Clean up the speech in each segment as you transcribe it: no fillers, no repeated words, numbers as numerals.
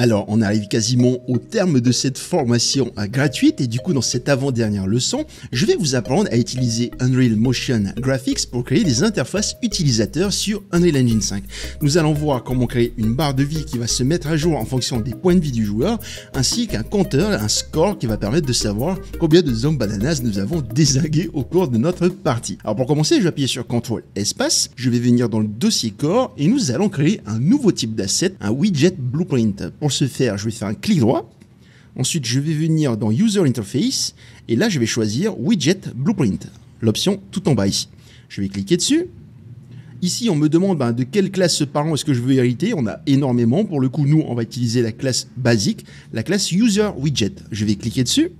Alors, on arrive quasiment au terme de cette formation gratuite et du coup, dans cette avant-dernière leçon, je vais vous apprendre à utiliser Unreal Motion Graphics pour créer des interfaces utilisateurs sur Unreal Engine 5. Nous allons voir comment créer une barre de vie qui va se mettre à jour en fonction des points de vie du joueur, ainsi qu'un compteur, un score qui va permettre de savoir combien de zombies bananas nous avons dézingués au cours de notre partie. Alors pour commencer, je vais appuyer sur CTRL espace, je vais venir dans le dossier Core et nous allons créer un nouveau type d'asset, un widget blueprint. Pour ce faire, je vais faire un clic droit. Ensuite, je vais venir dans User Interface et là, je vais choisir Widget Blueprint, l'option tout en bas ici. Je vais cliquer dessus. Ici, on me demande de quelle classe parent est-ce que je veux hériter. On a énormément. Pour le coup, nous, on va utiliser la classe basique, la classe User Widget. Je vais cliquer dessus.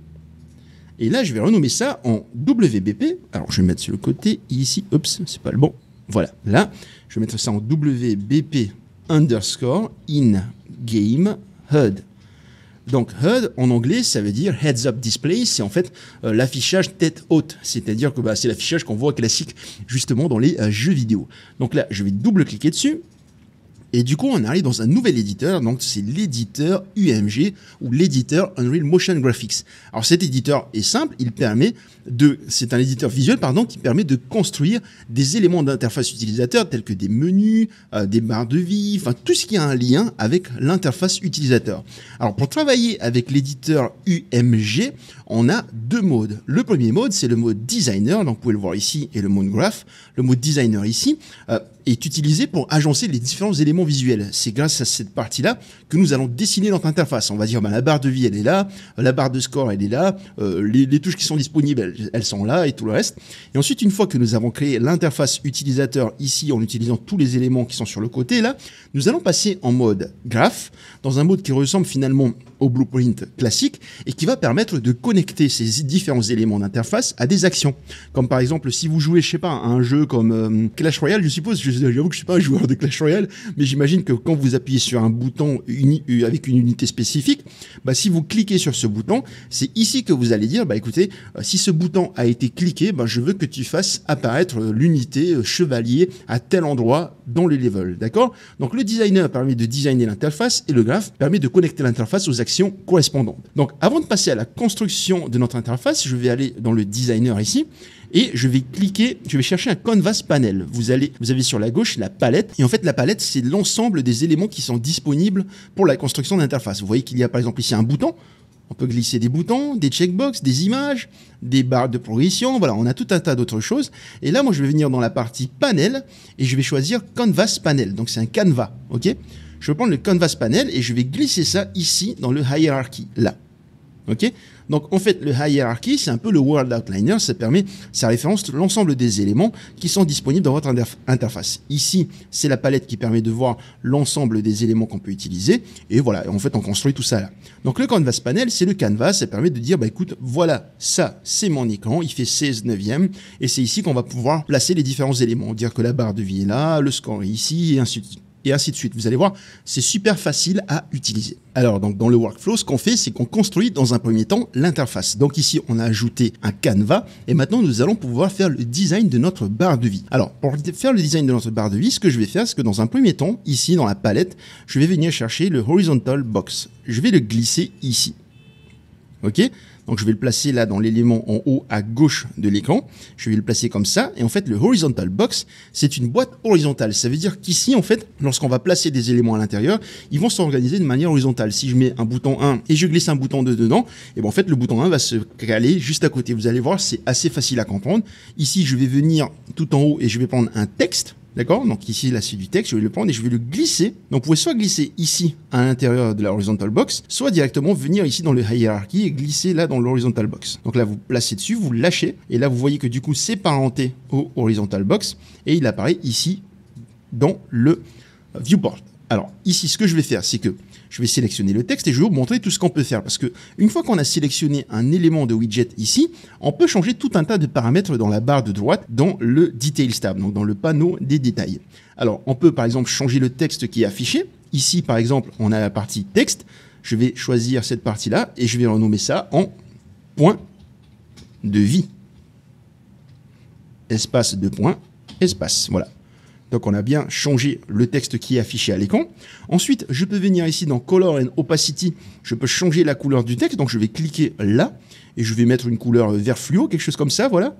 Et là, je vais renommer ça en WBP. Alors, je vais mettre sur le côté ici. Oups, c'est pas le bon. Voilà. Là, je vais mettre ça en WBP underscore in game HUD. Donc HUD en anglais ça veut dire Heads Up Display, c'est en fait l'affichage tête haute, c'est-à-dire que c'est l'affichage qu'on voit classique justement dans les jeux vidéo. Donc là je vais double-cliquer dessus et du coup on arrive dans un nouvel éditeur, donc c'est l'éditeur UMG ou l'éditeur Unreal Motion Graphics. Alors cet éditeur est simple, c'est un éditeur visuel qui permet de construire des éléments d'interface utilisateur tels que des menus, des barres de vie, enfin tout ce qui a un lien avec l'interface utilisateur. Alors pour travailler avec l'éditeur UMG, on a deux modes. Le premier mode, c'est le mode designer, donc vous pouvez le voir ici, et le mode graph. Le mode designer ici est utilisé pour agencer les différents éléments visuels. C'est grâce à cette partie-là que nous allons dessiner notre interface. On va dire la barre de vie, elle est là, la barre de score, elle est là, les touches qui sont disponibles, elles sont là et tout le reste. Et ensuite, une fois que nous avons créé l'interface utilisateur ici en utilisant tous les éléments qui sont sur le côté là, nous allons passer en mode graph, dans un mode qui ressemble finalement au blueprint classique et qui va permettre de connecter ces différents éléments d'interface à des actions. Comme par exemple, si vous jouez, je sais pas, à un jeu comme Clash Royale, je suppose, j'avoue que je suis pas un joueur de Clash Royale, mais j'imagine que quand vous appuyez sur un bouton avec une unité spécifique, si vous cliquez sur ce bouton, c'est ici que vous allez dire, écoutez, si ce bouton a été cliqué, je veux que tu fasses apparaître l'unité chevalier à tel endroit dans le level, d'accord? Donc le designer permet de designer l'interface et le graph permet de connecter l'interface aux actions correspondantes. Donc avant de passer à la construction de notre interface, je vais aller dans le designer ici et je vais chercher un canvas panel. Vous avez sur la gauche la palette et en fait la palette c'est l'ensemble des éléments qui sont disponibles pour la construction d'interface. Vous voyez qu'il y a par exemple ici un bouton. On peut glisser des boutons, des checkbox, des images, des barres de progression. Voilà, on a tout un tas d'autres choses. Et là, moi, je vais venir dans la partie panel et je vais choisir Canvas Panel. Donc, c'est un canevas, ok? Je vais prendre le Canvas Panel et je vais glisser ça ici dans le Hierarchy, là. Ok? Donc, en fait, le Hierarchy, c'est un peu le World Outliner. Ça référence l'ensemble des éléments qui sont disponibles dans votre interface. Ici, c'est la palette qui permet de voir l'ensemble des éléments qu'on peut utiliser. Et voilà, en fait, on construit tout ça là. Donc, le Canvas Panel, c'est le canvas. Ça permet de dire, écoute, voilà, ça, c'est mon écran. Il fait 16 neuvième. Et c'est ici qu'on va pouvoir placer les différents éléments. Dire que la barre de vie est là, le score est ici, et ainsi de suite. Et ainsi de suite. Vous allez voir, c'est super facile à utiliser. Alors, donc, dans le workflow, ce qu'on fait, c'est qu'on construit dans un premier temps l'interface. Donc ici, on a ajouté un canevas et maintenant, nous allons pouvoir faire le design de notre barre de vie. Alors, pour faire le design de notre barre de vie, ce que je vais faire, c'est que dans un premier temps, ici, dans la palette, je vais venir chercher le horizontal box. Je vais le glisser ici. Ok? Donc, je vais le placer là dans l'élément en haut à gauche de l'écran. Je vais le placer comme ça. Et en fait, le horizontal box, c'est une boîte horizontale. Ça veut dire qu'ici, en fait, lorsqu'on va placer des éléments à l'intérieur, ils vont s'organiser de manière horizontale. Si je mets un bouton 1 et je glisse un bouton 2 dedans, et en fait, le bouton 1 va se caler juste à côté. Vous allez voir, c'est assez facile à comprendre. Ici, je vais venir tout en haut et je vais prendre un texte. D'accord? Donc ici, là, c'est du texte. Je vais le prendre et je vais le glisser. Donc, vous pouvez soit glisser ici, à l'intérieur de la horizontal box, soit directement venir ici dans le hierarchy et glisser là dans l'horizontal box. Donc là, vous placez dessus, vous lâchez. Et là, vous voyez que du coup, c'est parenté au horizontal box. Et il apparaît ici dans le viewport. Alors, ici, ce que je vais faire, c'est que je vais sélectionner le texte et je vais vous montrer tout ce qu'on peut faire. Parce que une fois qu'on a sélectionné un élément de widget ici, on peut changer tout un tas de paramètres dans la barre de droite, dans le Details tab, donc dans le panneau des détails. Alors, on peut par exemple changer le texte qui est affiché. Ici, par exemple, on a la partie texte. Je vais choisir cette partie-là et je vais renommer ça en point de vie. Espace de point, espace. Voilà. Donc on a bien changé le texte qui est affiché à l'écran. Ensuite, je peux venir ici dans Color and Opacity. Je peux changer la couleur du texte. Donc je vais cliquer là et je vais mettre une couleur vert fluo, quelque chose comme ça, voilà.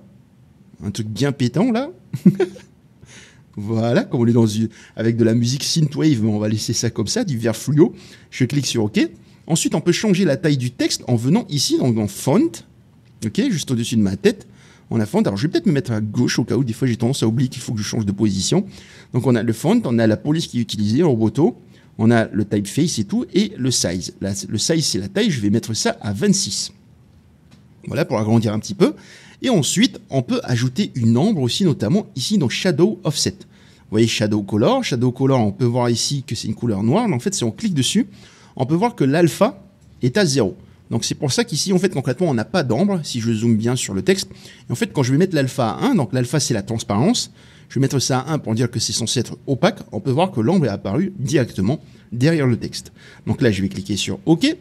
Un truc bien pétant là. Voilà, comme on est avec de la musique synthwave, mais on va laisser ça comme ça, du vert fluo. Je clique sur OK. Ensuite, on peut changer la taille du texte en venant ici, donc dans Font. OK, juste au-dessus de ma tête. On a font. Alors, je vais peut-être me mettre à gauche au cas où des fois j'ai tendance à oublier qu'il faut que je change de position. Donc, on a le font, on a la police qui est utilisée, Roboto, on a le typeface et tout, et le size. Là, le size, c'est la taille. Je vais mettre ça à 26. Voilà, pour agrandir un petit peu. Et ensuite, on peut ajouter une ombre aussi, notamment ici dans Shadow Offset. Vous voyez Shadow Color. Shadow Color, on peut voir ici que c'est une couleur noire. Mais en fait, si on clique dessus, on peut voir que l'alpha est à 0. Donc c'est pour ça qu'ici, en fait, concrètement, on n'a pas d'ombre, si je zoome bien sur le texte. Et en fait, quand je vais mettre l'alpha à 1, donc l'alpha, c'est la transparence, je vais mettre ça à 1 pour dire que c'est censé être opaque, on peut voir que l'ombre est apparue directement derrière le texte. Donc là, je vais cliquer sur OK.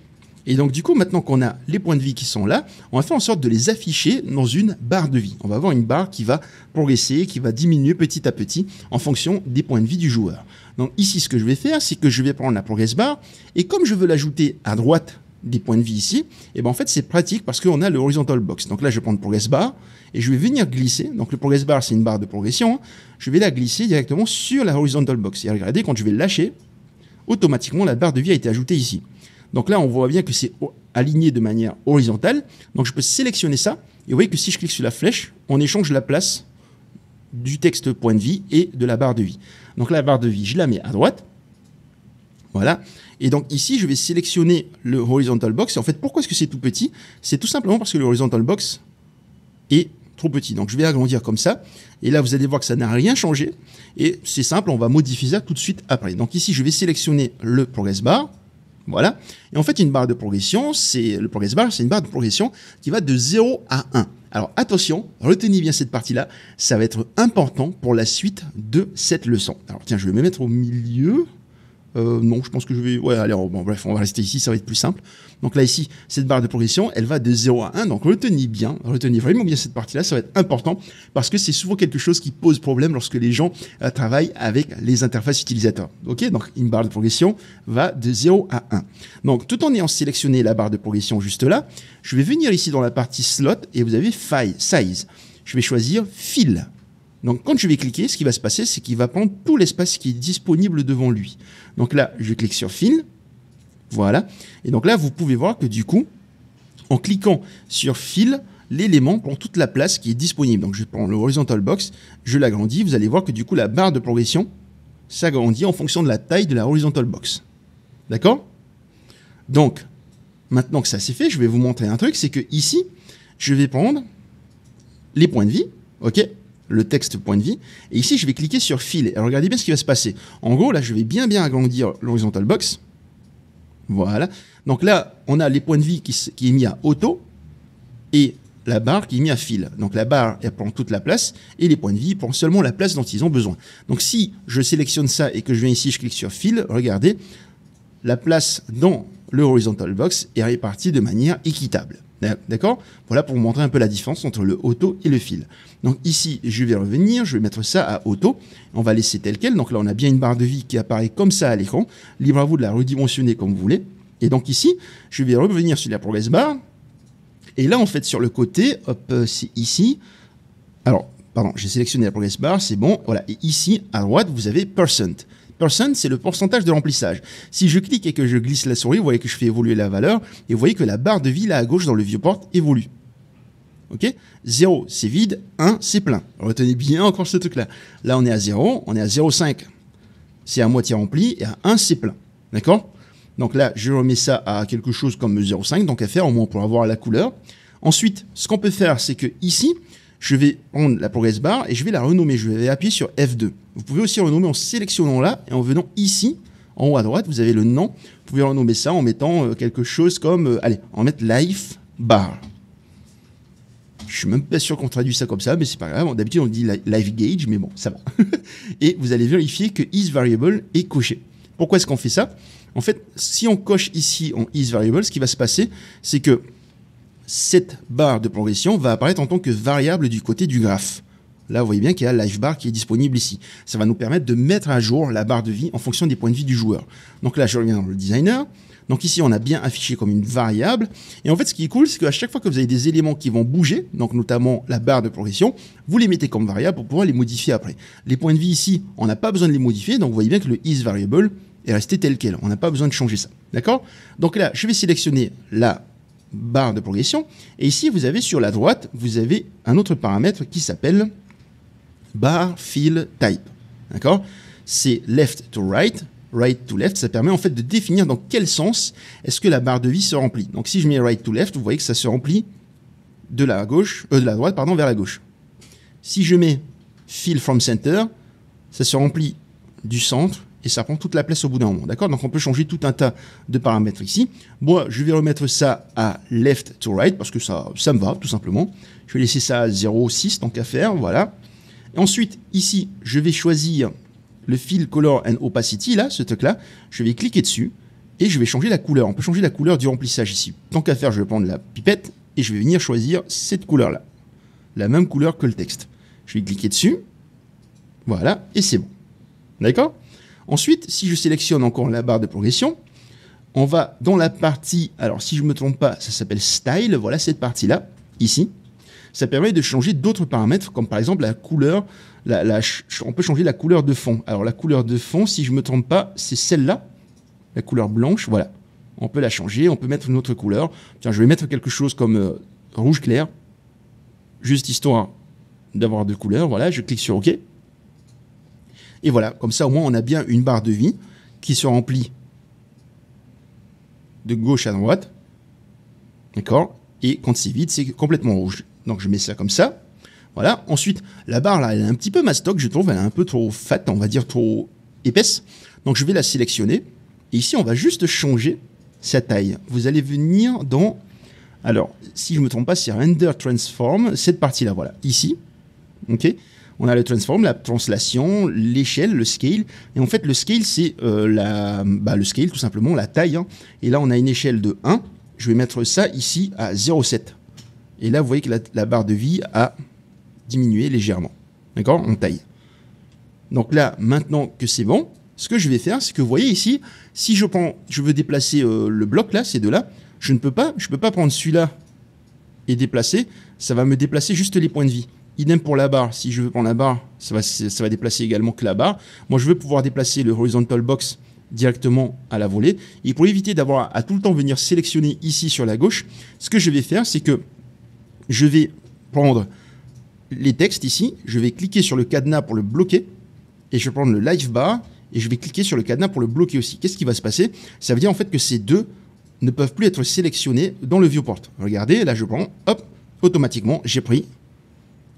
Et donc, du coup, maintenant qu'on a les points de vie qui sont là, on va faire en sorte de les afficher dans une barre de vie. On va avoir une barre qui va progresser, qui va diminuer petit à petit en fonction des points de vie du joueur. Donc ici, ce que je vais faire, c'est que je vais prendre la progress bar, et comme je veux l'ajouter à droite des points de vie ici, et ben en fait c'est pratique parce qu'on a le horizontal box. Donc là je vais prendre progress bar et je vais venir glisser. Donc le progress bar c'est une barre de progression. Je vais la glisser directement sur la horizontal box. Et regardez, quand je vais lâcher, automatiquement la barre de vie a été ajoutée ici. Donc là on voit bien que c'est aligné de manière horizontale. Donc je peux sélectionner ça. Et vous voyez que si je clique sur la flèche, on échange la place du texte point de vie et de la barre de vie. Donc la barre de vie, je la mets à droite. Voilà. Et donc ici, je vais sélectionner le horizontal box. Et en fait, pourquoi est-ce que c'est tout petit? C'est tout simplement parce que le horizontal box est trop petit. Donc je vais agrandir comme ça. Et là, vous allez voir que ça n'a rien changé. Et c'est simple, on va modifier ça tout de suite après. Donc ici, je vais sélectionner le progress bar. Voilà. Et en fait, une barre de progression, le progress bar, c'est une barre de progression qui va de 0 à 1. Alors attention, retenez bien cette partie-là. Ça va être important pour la suite de cette leçon. Alors tiens, je vais me mettre au milieu. Non, je pense que je vais... Ouais, allez, bon, bref, on va rester ici, ça va être plus simple. Donc là, ici, cette barre de progression, elle va de 0 à 1. Donc retenez vraiment bien cette partie-là, ça va être important parce que c'est souvent quelque chose qui pose problème lorsque les gens travaillent avec les interfaces utilisateurs. Ok, donc une barre de progression va de 0 à 1. Donc tout en ayant sélectionné la barre de progression juste là, je vais venir ici dans la partie slot et vous avez File, Size. Je vais choisir Fill. Donc, quand je vais cliquer, ce qui va se passer, c'est qu'il va prendre tout l'espace qui est disponible devant lui. Donc là, je clique sur Fill. Voilà. Et donc là, vous pouvez voir que du coup, en cliquant sur Fill, l'élément prend toute la place qui est disponible. Donc, je prends le horizontal box, je l'agrandis. Vous allez voir que du coup, la barre de progression s'agrandit en fonction de la taille de la horizontal box. D'accord? Donc, maintenant que ça c'est fait, je vais vous montrer un truc. C'est que ici, je vais prendre les points de vie. OK? Le texte point de vie. Et ici, je vais cliquer sur Fill. Et regardez bien ce qui va se passer. En gros, là, je vais bien agrandir l'horizontal box. Voilà. Donc là, on a les points de vie qui est mis à auto et la barre qui est mise à Fill. Donc la barre, elle prend toute la place et les points de vie prennent seulement la place dont ils ont besoin. Donc si je sélectionne ça et que je viens ici, je clique sur Fill, regardez, la place dans le horizontal box est répartie de manière équitable. D'accord? Voilà pour vous montrer un peu la différence entre le auto et le Fill. Donc ici, je vais revenir, je vais mettre ça à auto. On va laisser tel quel. Donc là, on a bien une barre de vie qui apparaît comme ça à l'écran. Libre à vous de la redimensionner comme vous voulez. Et donc ici, je vais revenir sur la progress bar. Et là, en fait, sur le côté, hop, c'est ici. Alors, pardon, j'ai sélectionné la progress bar, c'est bon. Voilà. Et ici, à droite, vous avez %. %, c'est le pourcentage de remplissage. Si je clique et que je glisse la souris, vous voyez que je fais évoluer la valeur et vous voyez que la barre de vie là à gauche dans le viewport évolue. Ok? 0, c'est vide. 1, c'est plein. Retenez bien encore ce truc-là. Là, on est à 0. On est à 0,5. C'est à moitié rempli. Et à 1, c'est plein. D'accord? Donc là, je remets ça à quelque chose comme 0,5. Donc à faire, au moins pour avoir la couleur. Ensuite, ce qu'on peut faire, c'est que ici, je vais prendre la progress bar et je vais la renommer. Je vais appuyer sur F2. Vous pouvez aussi renommer en sélectionnant là et en venant ici, en haut à droite, vous avez le nom. Vous pouvez renommer ça en mettant quelque chose comme, allez, en mettre life bar. Je suis même pas sûr qu'on traduit ça comme ça, mais c'est pas grave. D'habitude, on dit life gauge, mais bon, ça va. Et vous allez vérifier que isVariable est coché. Pourquoi est-ce qu'on fait ça? En fait, si on coche ici en isVariable, ce qui va se passer, c'est que cette barre de progression va apparaître en tant que variable du côté du graphe. Là, vous voyez bien qu'il y a Life Bar qui est disponible ici. Ça va nous permettre de mettre à jour la barre de vie en fonction des points de vie du joueur. Donc là, je reviens dans le designer. Donc ici, on a bien affiché comme une variable. Et en fait, ce qui est cool, c'est qu'à chaque fois que vous avez des éléments qui vont bouger, donc notamment la barre de progression, vous les mettez comme variable pour pouvoir les modifier après. Les points de vie ici, on n'a pas besoin de les modifier. Donc vous voyez bien que le isVariable est resté tel quel. On n'a pas besoin de changer ça. D'accord? Donc là, je vais sélectionner la barre de progression. Et ici, vous avez sur la droite, vous avez un autre paramètre qui s'appelle bar fill type. D'accord? C'est left to right, right to left. Ça permet en fait de définir dans quel sens est-ce que la barre de vie se remplit. Donc si je mets right to left, vous voyez que ça se remplit de la droite vers la gauche. Si je mets fill from center, ça se remplit du centre et ça prend toute la place au bout d'un moment. D'accord? Donc on peut changer tout un tas de paramètres ici. Moi, je vais remettre ça à left to right parce que ça me va tout simplement. Je vais laisser ça à 0,6 tant qu'à faire. Voilà. Et ensuite, ici, je vais choisir le fill color and opacity, là, ce truc-là. Je vais cliquer dessus et je vais changer la couleur. On peut changer la couleur du remplissage ici. Tant qu'à faire, je vais prendre la pipette et je vais venir choisir cette couleur-là. La même couleur que le texte. Je vais cliquer dessus. Voilà, et c'est bon. D'accord? Ensuite, si je sélectionne encore la barre de progression, on va dans la partie, alors si je ne me trompe pas, ça s'appelle Style, voilà cette partie-là, ici. Ça permet de changer d'autres paramètres, comme par exemple la couleur, on peut changer la couleur de fond. Alors la couleur de fond, si je ne me trompe pas, c'est celle-là, la couleur blanche, voilà. On peut la changer, on peut mettre une autre couleur. Tiens, je vais mettre quelque chose comme rouge clair, juste histoire d'avoir deux couleurs, voilà, je clique sur OK. Et voilà, comme ça au moins on a bien une barre de vie qui se remplit de gauche à droite. D'accord? Et quand c'est vide, c'est complètement rouge. Donc je mets ça comme ça. Voilà. Ensuite, la barre là, elle est un petit peu mastoc, je trouve. Elle est un peu trop fat, on va dire trop épaisse. Donc je vais la sélectionner. Et ici, on va juste changer sa taille. Vous allez venir dans... Alors, si je ne me trompe pas, c'est Render Transform. Cette partie-là, voilà. Ici. OK? On a le transform, la translation, l'échelle, le scale. Et en fait, le scale, c'est le scale, tout simplement, la taille. Hein. Et là, on a une échelle de 1. Je vais mettre ça ici à 0,7. Et là, vous voyez que la barre de vie a diminué légèrement. D'accord? En taille. Donc là, maintenant que c'est bon, ce que je vais faire, c'est que vous voyez ici, si je veux déplacer le bloc là, ces deux-là, je peux pas prendre celui-là et déplacer. Ça va me déplacer juste les points de vie. Idem pour la barre. Si je veux prendre la barre, ça va déplacer également que la barre. Moi, je veux pouvoir déplacer le horizontal box directement à la volée. Et pour éviter d'avoir à tout le temps venir sélectionner ici sur la gauche, ce que je vais faire, c'est que je vais prendre les textes ici. Je vais cliquer sur le cadenas pour le bloquer. Et je vais prendre le live bar. Et je vais cliquer sur le cadenas pour le bloquer aussi. Qu'est-ce qui va se passer? Ça veut dire en fait que ces deux ne peuvent plus être sélectionnés dans le viewport. Regardez, là je prends, hop, automatiquement, j'ai pris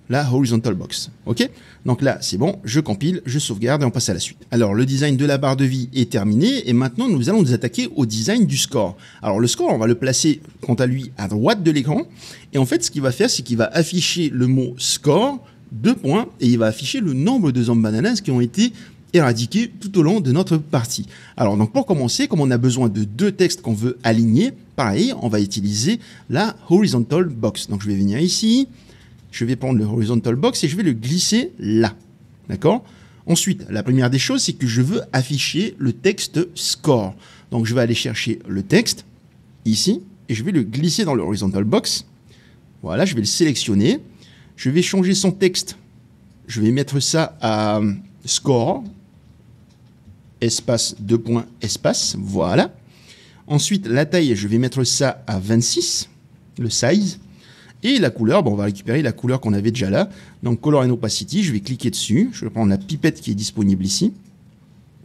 la horizontal box. OK? Donc là, c'est bon, je compile, je sauvegarde et on passe à la suite. Alors, le design de la barre de vie est terminé et maintenant, nous allons nous attaquer au design du score. Alors, le score, on va le placer, quant à lui, à droite de l'écran. Et en fait, ce qu'il va faire, c'est qu'il va afficher le mot score, 2 points, et il va afficher le nombre de zombies bananas qui ont été éradiqués tout au long de notre partie. Alors, donc pour commencer, comme on a besoin de 2 textes qu'on veut aligner, pareil, on va utiliser la horizontal box. Donc, je vais venir ici. Je vais prendre le horizontal box et je vais le glisser là. D'accord? Ensuite, la première des choses, c'est que je veux afficher le texte score. Donc, je vais aller chercher le texte ici et je vais le glisser dans le horizontal box. Voilà, je vais le sélectionner. Je vais changer son texte. Je vais mettre ça à score, espace, 2 points, espace. Voilà. Ensuite, la taille, je vais mettre ça à 26, le size. Et la couleur, on va récupérer la couleur qu'on avait déjà là. Donc, Color and Opacity, je vais cliquer dessus. Je vais prendre la pipette qui est disponible ici.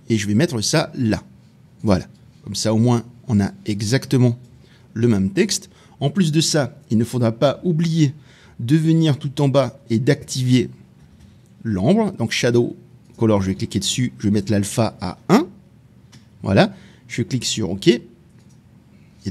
Et je vais mettre ça là. Voilà. Comme ça, au moins, on a exactement le même texte. En plus de ça, il ne faudra pas oublier de venir tout en bas et d'activer l'ombre. Donc, Shadow Color, je vais cliquer dessus. Je vais mettre l'alpha à 1. Voilà. Je clique sur OK. Et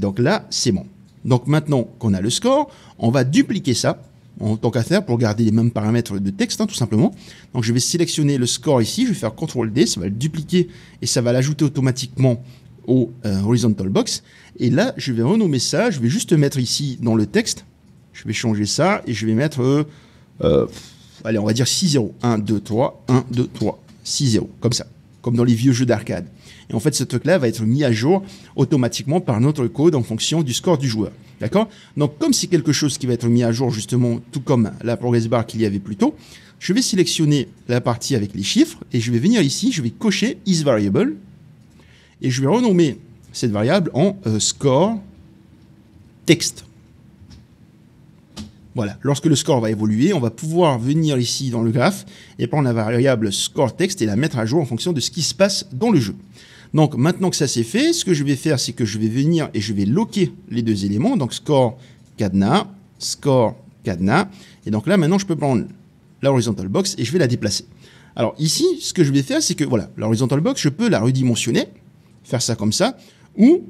donc là, c'est bon. Donc maintenant qu'on a le score, on va dupliquer ça en tant qu'à faire pour garder les mêmes paramètres de texte, hein, tout simplement. Donc je vais sélectionner le score ici, je vais faire CTRL-D, ça va le dupliquer et ça va l'ajouter automatiquement au horizontal box. Et là, je vais renommer ça, je vais juste mettre ici dans le texte, je vais changer ça et je vais mettre allez, on va dire 6-0. 1, 2, 3, 1, 2, 3. 6-0, comme ça. Comme dans les vieux jeux d'arcade. Et en fait, ce truc-là va être mis à jour automatiquement par notre code en fonction du score du joueur. D'accord? Donc, comme c'est quelque chose qui va être mis à jour, justement, tout comme la progress bar qu'il y avait plus tôt, je vais sélectionner la partie avec les chiffres et je vais venir ici, je vais cocher isVariable et je vais renommer cette variable en score text. Voilà, lorsque le score va évoluer, on va pouvoir venir ici dans le graphe et prendre la variable score text et la mettre à jour en fonction de ce qui se passe dans le jeu. Donc maintenant que ça c'est fait, ce que je vais faire, c'est que je vais venir et je vais loquer les deux éléments, donc score cadenas, et donc là maintenant je peux prendre la horizontal box et je vais la déplacer. Alors ici, ce que je vais faire, c'est que voilà, la horizontal box, je peux la redimensionner, faire ça comme ça, ou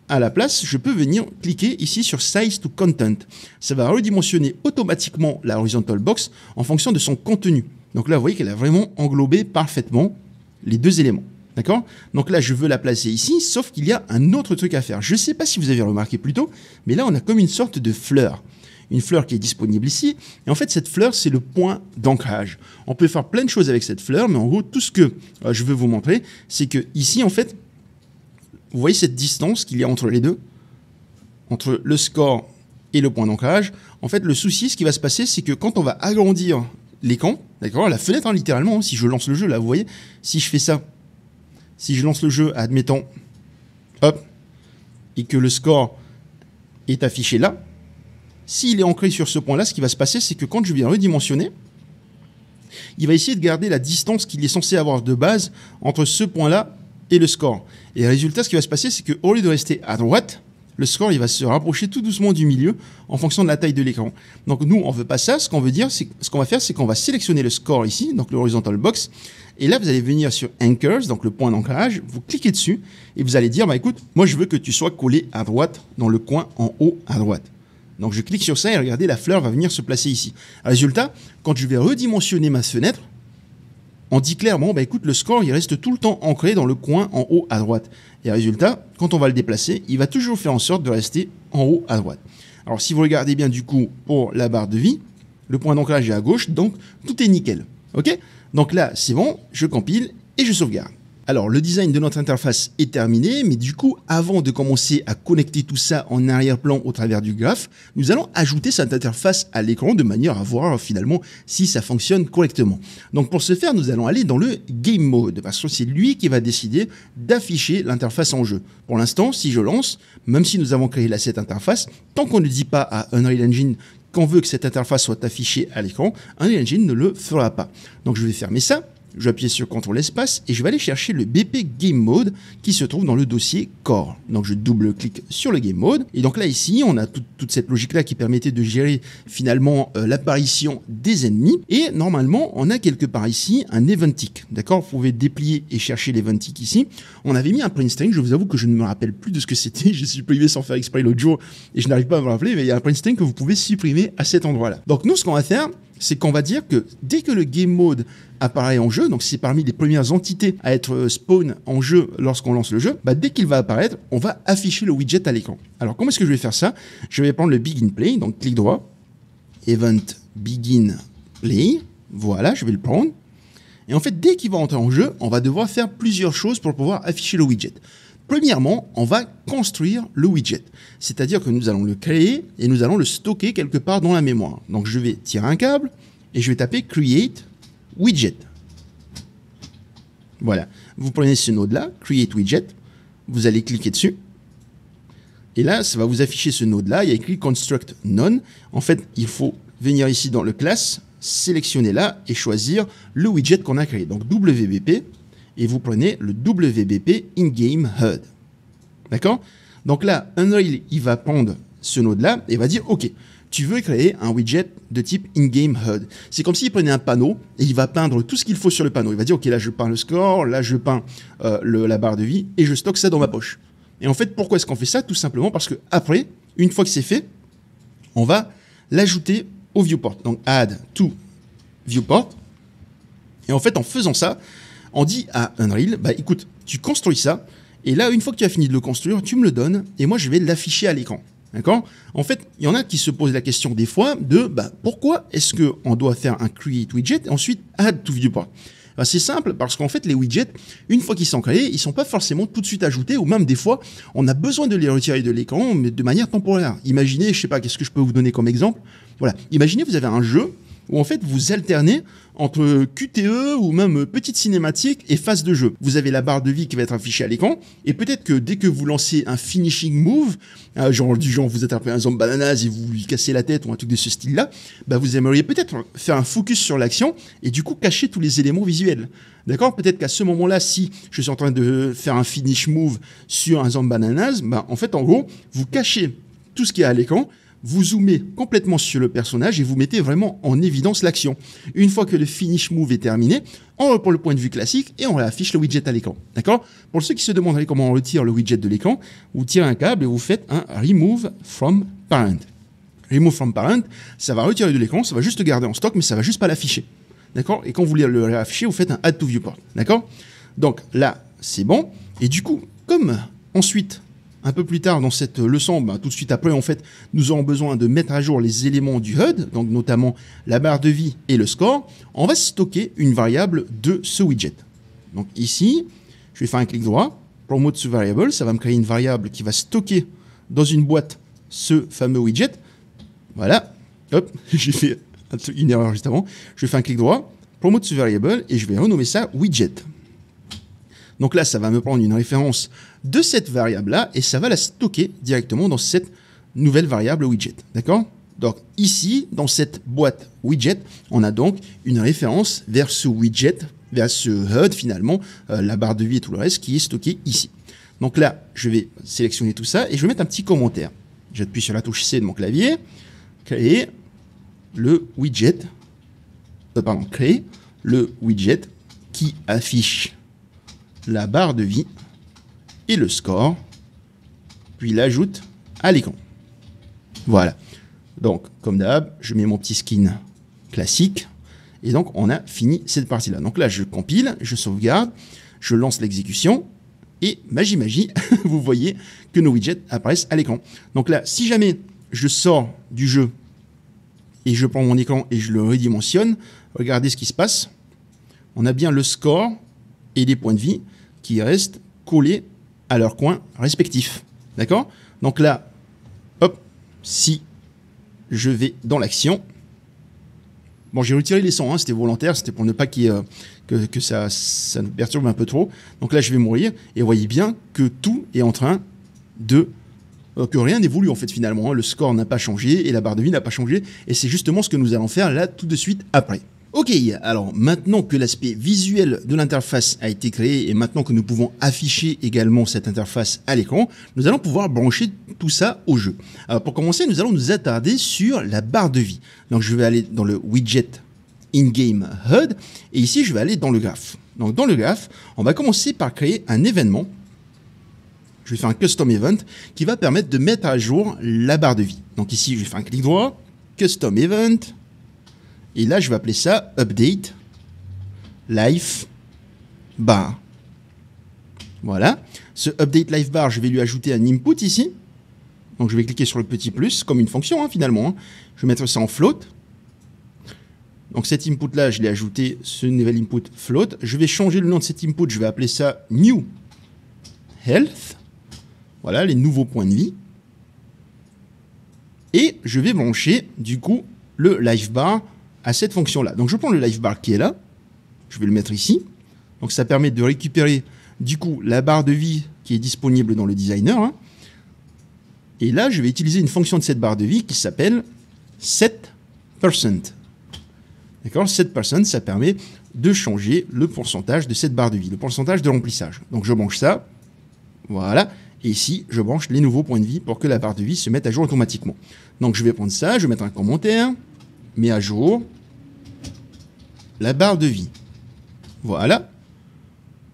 à la place, je peux venir cliquer ici sur Size to Content. Ça va redimensionner automatiquement la horizontal box en fonction de son contenu. Donc là, vous voyez qu'elle a vraiment englobé parfaitement les deux éléments. D'accord? Donc là, je veux la placer ici, sauf qu'il y a un autre truc à faire. Je ne sais pas si vous avez remarqué plus tôt, mais là, on a comme une sorte de fleur. Une fleur qui est disponible ici. Et en fait, cette fleur, c'est le point d'ancrage. On peut faire plein de choses avec cette fleur, mais en gros, tout ce que je veux vous montrer, c'est que ici, en fait, vous voyez cette distance qu'il y a entre les deux, entre le score et le point d'ancrage. En fait, le souci, ce qui va se passer, c'est que quand on va agrandir l'écran, d'accord, la fenêtre, hein, littéralement, si je lance le jeu, là, vous voyez, si je fais ça, si je lance le jeu, admettons, hop, et que le score est affiché là, s'il est ancré sur ce point-là, ce qui va se passer, c'est que quand je viens redimensionner, il va essayer de garder la distance qu'il est censé avoir de base entre ce point-là et le score. Et le résultat, ce qui va se passer, c'est qu'au lieu de rester à droite, le score, il va se rapprocher tout doucement du milieu en fonction de la taille de l'écran. Donc nous, on ne veut pas ça. Ce qu'on veut dire, ce qu'on va faire, c'est qu'on va sélectionner le score ici, donc le horizontal box. Et là, vous allez venir sur Anchors, donc le point d'ancrage. Vous cliquez dessus et vous allez dire, bah écoute, moi, je veux que tu sois collé à droite dans le coin en haut à droite. Donc je clique sur ça et regardez, la fleur va venir se placer ici. Résultat, quand je vais redimensionner ma fenêtre, on dit clairement, bah écoute, le score, il reste tout le temps ancré dans le coin en haut à droite. Et résultat, quand on va le déplacer, il va toujours faire en sorte de rester en haut à droite. Alors si vous regardez bien du coup pour la barre de vie, le point d'ancrage est à gauche, donc tout est nickel. Ok? Donc là, c'est bon, je compile et je sauvegarde. Alors, le design de notre interface est terminé, mais du coup, avant de commencer à connecter tout ça en arrière-plan au travers du graphe, nous allons ajouter cette interface à l'écran de manière à voir finalement si ça fonctionne correctement. Donc, pour ce faire, nous allons aller dans le Game Mode, parce que c'est lui qui va décider d'afficher l'interface en jeu. Pour l'instant, si je lance, même si nous avons créé cette interface, tant qu'on ne dit pas à Unreal Engine qu'on veut que cette interface soit affichée à l'écran, Unreal Engine ne le fera pas. Donc, je vais fermer ça. Je vais appuyer sur CTRL espace et je vais aller chercher le BP Game Mode qui se trouve dans le dossier Core. Donc je double-clique sur le Game Mode. Et donc là ici, on a toute cette logique-là qui permettait de gérer finalement l'apparition des ennemis. Et normalement, on a quelque part ici un event tick. D'accord? Vous pouvez déplier et chercher l'event tick ici. On avait mis un print string. Je vous avoue que je ne me rappelle plus de ce que c'était. Je suis privé sans faire exprès l'autre jour et je n'arrive pas à me rappeler. Mais il y a un print string que vous pouvez supprimer à cet endroit-là. Donc nous, ce qu'on va faire, c'est qu'on va dire que dès que le Game Mode apparaît en jeu, donc c'est parmi les premières entités à être spawn en jeu lorsqu'on lance le jeu, bah dès qu'il va apparaître, on va afficher le widget à l'écran. Alors comment est-ce que je vais faire ça? Je vais prendre le Begin Play, donc clic droit, Event Begin Play, voilà, je vais le prendre. Et en fait, dès qu'il va entrer en jeu, on va devoir faire plusieurs choses pour pouvoir afficher le widget. Premièrement, on va construire le widget, c'est-à-dire que nous allons le créer et nous allons le stocker quelque part dans la mémoire. Donc je vais tirer un câble et je vais taper Create Widget. Voilà, vous prenez ce node-là, Create Widget, vous allez cliquer dessus, et là, ça va vous afficher ce node-là, il y a écrit Construct None. En fait, il faut venir ici dans le class, sélectionner là et choisir le widget qu'on a créé. Donc WBP, et vous prenez le WBP In-Game HUD. D'accord? Donc là, Unreal, il va prendre ce node-là et va dire, OK, tu veux créer un widget de type In-Game HUD. C'est comme s'il prenait un panneau et il va peindre tout ce qu'il faut sur le panneau. Il va dire, OK, là, je peins le score, là, je peins la barre de vie et je stocke ça dans ma poche. Et en fait, pourquoi est-ce qu'on fait ça? Tout simplement parce que après, une fois que c'est fait, on va l'ajouter au viewport. Donc, add to viewport. Et en fait, en faisant ça, on dit à Unreal, bah écoute, tu construis ça, et là, une fois que tu as fini de le construire, tu me le donnes, et moi, je vais l'afficher à l'écran. D'accord? En fait, il y en a qui se posent la question des fois de pourquoi est-ce qu'on doit faire un create widget et ensuite add to viewport? C'est simple parce qu'en fait, les widgets, une fois qu'ils sont créés, ils ne sont pas forcément tout de suite ajoutés ou même des fois, on a besoin de les retirer de l'écran, mais de manière temporaire. Imaginez, je sais pas, qu'est-ce que je peux vous donner comme exemple? Voilà. Imaginez, vous avez un jeu où en fait, vous alternez entre QTE ou même petite cinématique et phase de jeu. Vous avez la barre de vie qui va être affichée à l'écran et peut-être que dès que vous lancez un finishing move, genre vous attrapez un zombie bananas et vous lui cassez la tête ou un truc de ce style-là, vous aimeriez peut-être faire un focus sur l'action et du coup cacher tous les éléments visuels. D'accord? Peut-être qu'à ce moment-là, si je suis en train de faire un finish move sur un zombie bananas, en fait, en gros, vous cachez tout ce qui est à l'écran. Vous zoomez complètement sur le personnage et vous mettez vraiment en évidence l'action. Une fois que le finish move est terminé, on reprend le point de vue classique et on réaffiche le widget à l'écran. D'accord? Pour ceux qui se demanderaient comment on retire le widget de l'écran, vous tirez un câble et vous faites un remove from parent. Remove from parent, ça va retirer de l'écran, ça va juste le garder en stock, mais ça va juste pas l'afficher. D'accord? Et quand vous voulez le réafficher, vous faites un add to viewport. D'accord? Donc là, c'est bon. Et du coup, comme ensuite, un peu plus tard dans cette leçon, tout de suite après, en fait, nous aurons besoin de mettre à jour les éléments du HUD, donc notamment la barre de vie et le score. On va stocker une variable de ce widget. Donc ici, je vais faire un clic droit, promote to variable, ça va me créer une variable qui va stocker dans une boîte ce fameux widget. Voilà, hop, j'ai fait une erreur juste avant. Je fais un clic droit, promote to variable, et je vais renommer ça widget. Donc là, ça va me prendre une référence de cette variable-là et ça va la stocker directement dans cette nouvelle variable widget. D'accord? Donc ici, dans cette boîte widget, on a donc une référence vers ce widget, vers ce HUD finalement, la barre de vie et tout le reste qui est stocké ici. Donc là, je vais sélectionner tout ça et je vais mettre un petit commentaire. J'appuie sur la touche C de mon clavier, créer le widget, créer le widget qui affiche la barre de vie et le score, puis l'ajoute à l'écran. Voilà. Donc, comme d'hab, je mets mon petit skin classique, et donc on a fini cette partie-là. Donc là, je compile, je sauvegarde, je lance l'exécution, et magie, vous voyez que nos widgets apparaissent à l'écran. Donc là, si jamais je sors du jeu, et je prends mon écran et je le redimensionne, regardez ce qui se passe. On a bien le score et les points de vie qui restent collés à leurs coins respectifs. D'accord? Donc là, hop, si je vais dans l'action, bon, j'ai retiré les sons, c'était volontaire, c'était pour ne pas que ça nous perturbe un peu trop. Donc là, je vais mourir, et vous voyez bien que tout est en train de... que rien n'évolue en fait finalement. Le score n'a pas changé, et la barre de vie n'a pas changé, et c'est justement ce que nous allons faire là tout de suite après. Ok, alors maintenant que l'aspect visuel de l'interface a été créé et maintenant que nous pouvons afficher également cette interface à l'écran, nous allons pouvoir brancher tout ça au jeu. Alors pour commencer, nous allons nous attarder sur la barre de vie. Donc je vais aller dans le widget in-game HUD et ici je vais aller dans le graphe. Donc dans le graphe, on va commencer par créer un événement. Je vais faire un custom event qui va permettre de mettre à jour la barre de vie. Donc ici, je vais faire un clic droit, custom event. Et là, je vais appeler ça update life bar. Voilà. Ce update life bar, je vais lui ajouter un input ici. Donc, je vais cliquer sur le petit plus, comme une fonction finalement. Je vais mettre ça en float. Donc, cet input-là, je l'ai ajouté, ce nouvel input float. Je vais changer le nom de cet input. Je vais appeler ça new health. Voilà, les nouveaux points de vie. Et je vais brancher, du coup, le life bar à cette fonction-là. Donc, je prends le life bar qui est là. Je vais le mettre ici. Donc, ça permet de récupérer, du coup, la barre de vie qui est disponible dans le designer. Et là, je vais utiliser une fonction de cette barre de vie qui s'appelle set%. D'accord? Set%, ça permet de changer le pourcentage de cette barre de vie, le pourcentage de remplissage. Donc, je branche ça. Voilà. Et ici, je branche les nouveaux points de vie pour que la barre de vie se mette à jour automatiquement. Donc, je vais prendre ça, je vais mettre un commentaire, met à jour la barre de vie. Voilà.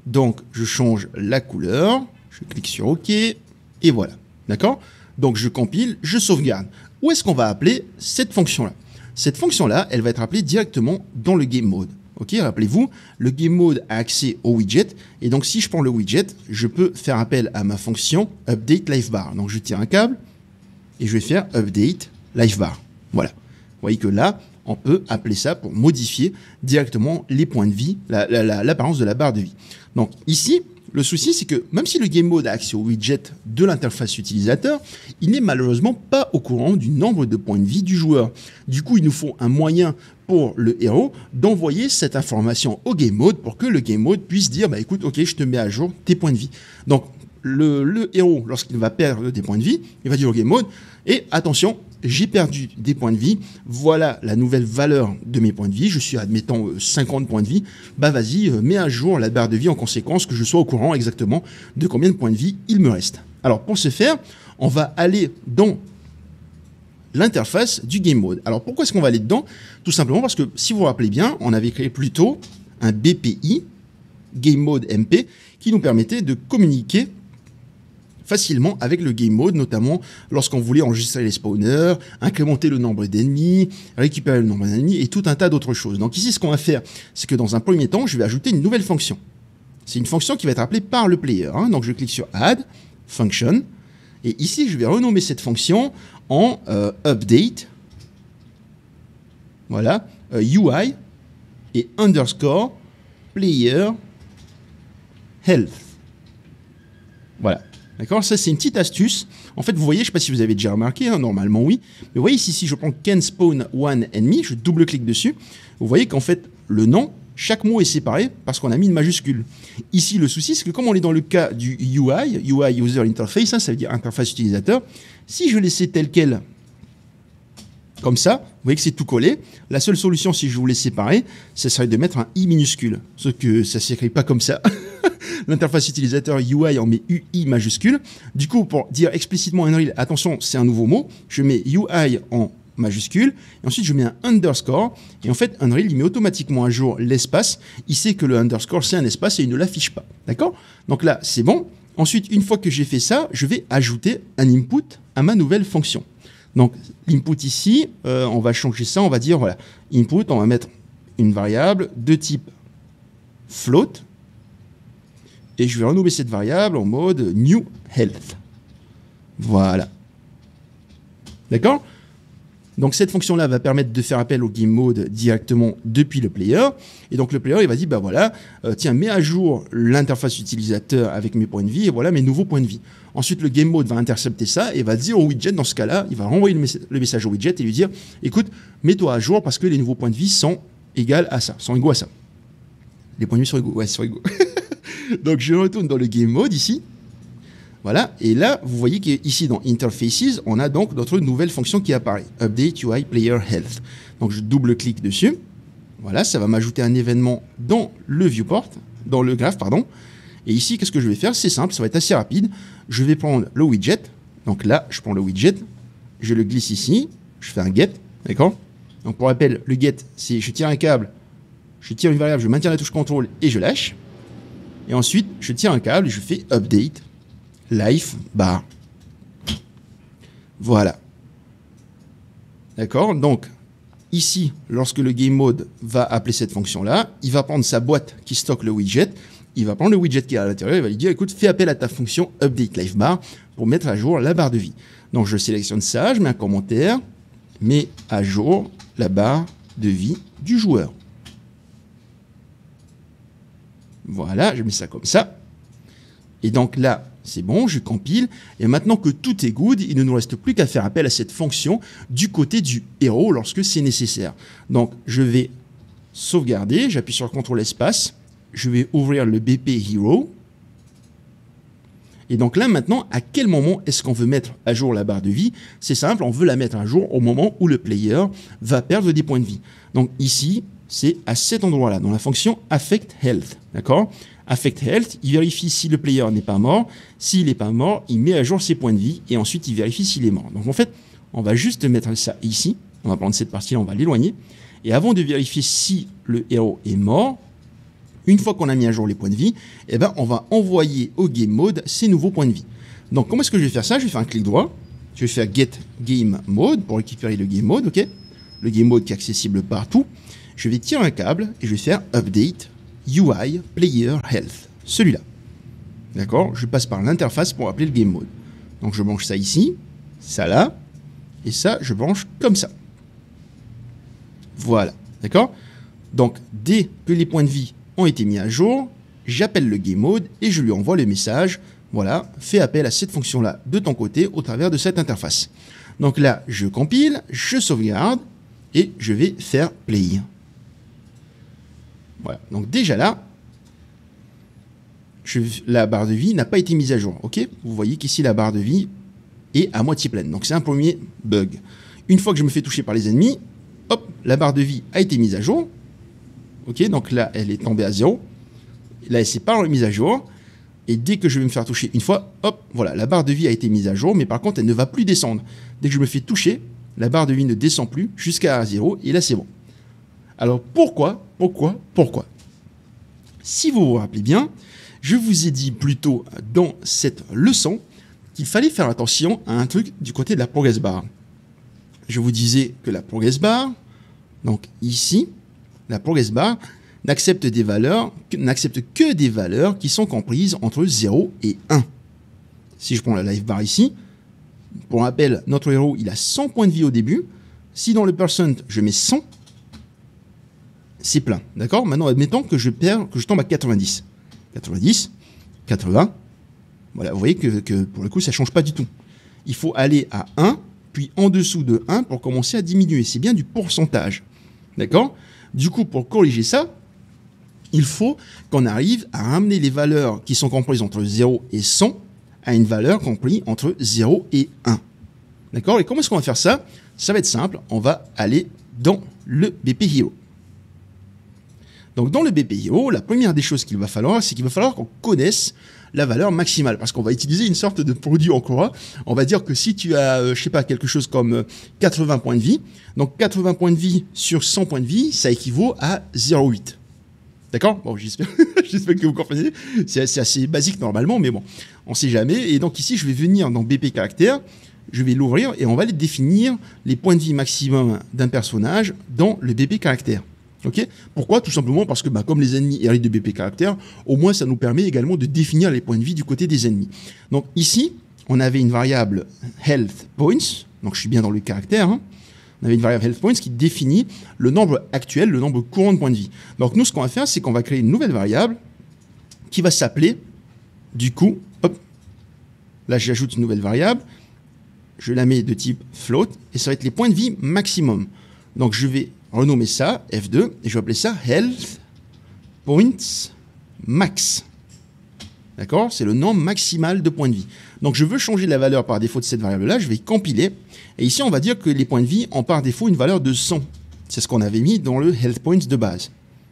Donc, je change la couleur, je clique sur OK, et voilà. D'accord? Donc, je compile, je sauvegarde. Où est-ce qu'on va appeler cette fonction-là? Cette fonction-là, elle va être appelée directement dans le game mode. Ok, rappelez-vous, le game mode a accès au widget, et donc si je prends le widget, je peux faire appel à ma fonction update life bar. Donc je tire un câble, et je vais faire update life bar. Voilà. Vous voyez que là, on peut appeler ça pour modifier directement les points de vie, l'apparence de la barre de vie. Donc ici, le souci, c'est que même si le Game Mode a accès au widget de l'interface utilisateur, il n'est malheureusement pas au courant du nombre de points de vie du joueur. Du coup, il nous faut un moyen pour le héros d'envoyer cette information au Game Mode pour que le Game Mode puisse dire bah écoute, ok, je te mets à jour tes points de vie. Donc le héros, lorsqu'il va perdre des points de vie, il va dire au Game Mode et attention, j'ai perdu des points de vie, voilà la nouvelle valeur de mes points de vie, je suis admettons 50 points de vie, bah vas-y, mets à jour la barre de vie en conséquence, que je sois au courant exactement de combien de points de vie il me reste. Alors pour ce faire, on va aller dans l'interface du Game Mode. Alors pourquoi est-ce qu'on va aller dedans? Tout simplement parce que si vous vous rappelez bien, on avait créé plus tôt un BPI, Game Mode MP, qui nous permettait de communiquer facilement avec le Game Mode, notamment lorsqu'on voulait enregistrer les spawners, incrémenter le nombre d'ennemis, récupérer le nombre d'ennemis et tout un tas d'autres choses. Donc ici, ce qu'on va faire, c'est que dans un premier temps, je vais ajouter une nouvelle fonction. C'est une fonction qui va être appelée par le player. Donc je clique sur Add, Function, et ici, je vais renommer cette fonction en Update, voilà, UI et underscore Player Health. Voilà. D'accord, ça c'est une petite astuce. En fait, vous voyez, je ne sais pas si vous avez déjà remarqué, hein, normalement oui. Mais vous voyez ici, si je prends can spawn one enemy, je double-clique dessus. Vous voyez qu'en fait, le nom, chaque mot est séparé parce qu'on a mis une majuscule. Ici, le souci, c'est que comme on est dans le cas du UI, UI User Interface, hein, ça veut dire interface utilisateur, si je laissais tel quel, comme ça, vous voyez que c'est tout collé. La seule solution, si je voulais séparer, ce serait de mettre un I minuscule. Sauf que ça ne s'écrit pas comme ça. L'interface utilisateur UI, on met UI majuscule. Du coup, pour dire explicitement à Unreal, attention, c'est un nouveau mot, je mets UI en majuscule, et ensuite je mets un underscore, et en fait, Unreal, il met automatiquement à jour l'espace. Il sait que le underscore, c'est un espace, et il ne l'affiche pas. D'accord? Donc là, c'est bon. Ensuite, une fois que j'ai fait ça, je vais ajouter un input à ma nouvelle fonction. Donc, l'input ici, on va changer ça, on va dire, voilà, input, on va mettre une variable de type float, et je vais renommer cette variable en mode new health. Voilà. D'accord? Donc cette fonction-là va permettre de faire appel au Game Mode directement depuis le player. Et donc le player, il va dire, bah voilà, tiens, mets à jour l'interface utilisateur avec mes points de vie, et voilà mes nouveaux points de vie. Ensuite, le Game Mode va intercepter ça et va dire au widget, dans ce cas-là, il va renvoyer le message au widget et lui dire, écoute, mets-toi à jour parce que les nouveaux points de vie sont égaux à ça, sont égaux à ça. Les points de vie sont égaux, ouais, sont égaux. Donc je retourne dans le Game Mode ici. Voilà, et là, vous voyez qu'ici dans Interfaces, on a donc notre nouvelle fonction qui apparaît, Update UI Player Health. Donc je double-clique dessus. Voilà, ça va m'ajouter un événement dans le viewport, dans le graphe, pardon. Et ici, qu'est-ce que je vais faire? C'est simple, ça va être assez rapide. Je vais prendre le widget. Donc là, je prends le widget, je le glisse ici, je fais un get, d'accord? Donc pour rappel, le get, c'est je tire un câble, je tire une variable, je maintiens la touche contrôle et je lâche. Et ensuite, je tire un câble et je fais update life bar. Voilà. D'accord? Donc, ici, lorsque le Game Mode va appeler cette fonction-là, il va prendre sa boîte qui stocke le widget, il va prendre le widget qui est à l'intérieur, il va lui dire, écoute, fais appel à ta fonction update life bar pour mettre à jour la barre de vie. Donc, je sélectionne ça, je mets un commentaire, mets à jour la barre de vie du joueur. Voilà, je mets ça comme ça. Et donc là, c'est bon, je compile. Et maintenant que tout est good, il ne nous reste plus qu'à faire appel à cette fonction du côté du héros lorsque c'est nécessaire. Donc, je vais sauvegarder, j'appuie sur CTRL espace, je vais ouvrir le BP Hero. Et donc là, maintenant, à quel moment est-ce qu'on veut mettre à jour la barre de vie? C'est simple, on veut la mettre à jour au moment où le player va perdre des points de vie. Donc ici, c'est à cet endroit-là, dans la fonction Affect Health. D'accord? Affect Health, il vérifie si le player n'est pas mort. S'il n'est pas mort, il met à jour ses points de vie et ensuite il vérifie s'il est mort. Donc en fait, on va juste mettre ça ici. On va prendre cette partie-là, on va l'éloigner. Et avant de vérifier si le héros est mort, une fois qu'on a mis à jour les points de vie, eh ben, on va envoyer au Game Mode ces nouveaux points de vie. Donc comment est-ce que je vais faire ça? Je vais faire un clic droit. Je vais faire Get Game Mode pour récupérer le Game Mode, ok? Le Game Mode qui est accessible partout. Je vais tirer un câble et je vais faire Update UI Player Health. Celui-là. D'accord? Je passe par l'interface pour appeler le Game Mode. Donc je branche ça ici, ça là, et ça, je branche comme ça. Voilà, d'accord? Donc, dès que les points de vie ont été mis à jour, j'appelle le game mode et je lui envoie le message. Voilà, fais appel à cette fonction-là de ton côté au travers de cette interface. Donc là, je compile, je sauvegarde et je vais faire play. Voilà, donc déjà là, la barre de vie n'a pas été mise à jour. Ok, vous voyez qu'ici, la barre de vie est à moitié pleine. Donc c'est un premier bug. Une fois que je me fais toucher par les ennemis, hop, la barre de vie a été mise à jour. Ok, donc là, elle est tombée à 0. Là, elle ne s'est pas remise à jour. Et dès que je vais me faire toucher une fois, hop, voilà, la barre de vie a été mise à jour, mais par contre, elle ne va plus descendre. Dès que je me fais toucher, la barre de vie ne descend plus jusqu'à 0, et là, c'est bon. Alors, pourquoi? Si vous vous rappelez bien, je vous ai dit plus tôt dans cette leçon qu'il fallait faire attention à un truc du côté de la progress bar. Je vous disais que la progress bar, donc ici, la progress bar n'accepte que des valeurs qui sont comprises entre 0 et 1. Si je prends la life bar ici, pour rappel, notre héros, il a 100 points de vie au début. Si dans le percent, je mets 100, c'est plein. D'accord? Maintenant, admettons que je tombe à 90. 90, 80. Voilà, vous voyez que pour le coup, ça ne change pas du tout. Il faut aller à 1, puis en dessous de 1 pour commencer à diminuer. C'est bien du pourcentage. D'accord? Du coup, pour corriger ça, il faut qu'on arrive à ramener les valeurs qui sont comprises entre 0 et 100 à une valeur comprise entre 0 et 1. D'accord? Et comment est-ce qu'on va faire ça? Ça va être simple. On va aller dans le BP Hero. Donc, dans le BP Hero, la première des choses qu'il va falloir, c'est qu'il va falloir qu'on connaisse la valeur maximale, parce qu'on va utiliser une sorte de produit en Cora. On va dire que si tu as, je sais pas, quelque chose comme 80 points de vie, donc 80 points de vie sur 100 points de vie, ça équivaut à 0,8. D'accord? Bon, j'espère que vous comprenez. C'est assez basique normalement, mais bon, on ne sait jamais. Et donc ici, je vais venir dans BP caractère, je vais l'ouvrir et on va aller définir les points de vie maximum d'un personnage dans le BP caractère. Okay? Pourquoi? Tout simplement parce que comme les ennemis héritent de BP caractère, au moins ça nous permet également de définir les points de vie du côté des ennemis. Donc ici, on avait une variable health points, donc je suis bien dans le caractère, hein. On avait une variable health points qui définit le nombre actuel, le nombre courant de points de vie. Donc nous, ce qu'on va faire, c'est qu'on va créer une nouvelle variable qui va s'appeler, du coup, hop, là j'ajoute une nouvelle variable, je la mets de type float, et ça va être les points de vie maximum. Donc je vais renommer ça F2 et je vais appeler ça Health Points Max. D'accord? C'est le nombre maximal de points de vie. Donc je veux changer la valeur par défaut de cette variable-là, je vais compiler. Et ici, on va dire que les points de vie ont par défaut une valeur de 100. C'est ce qu'on avait mis dans le Health Points de base.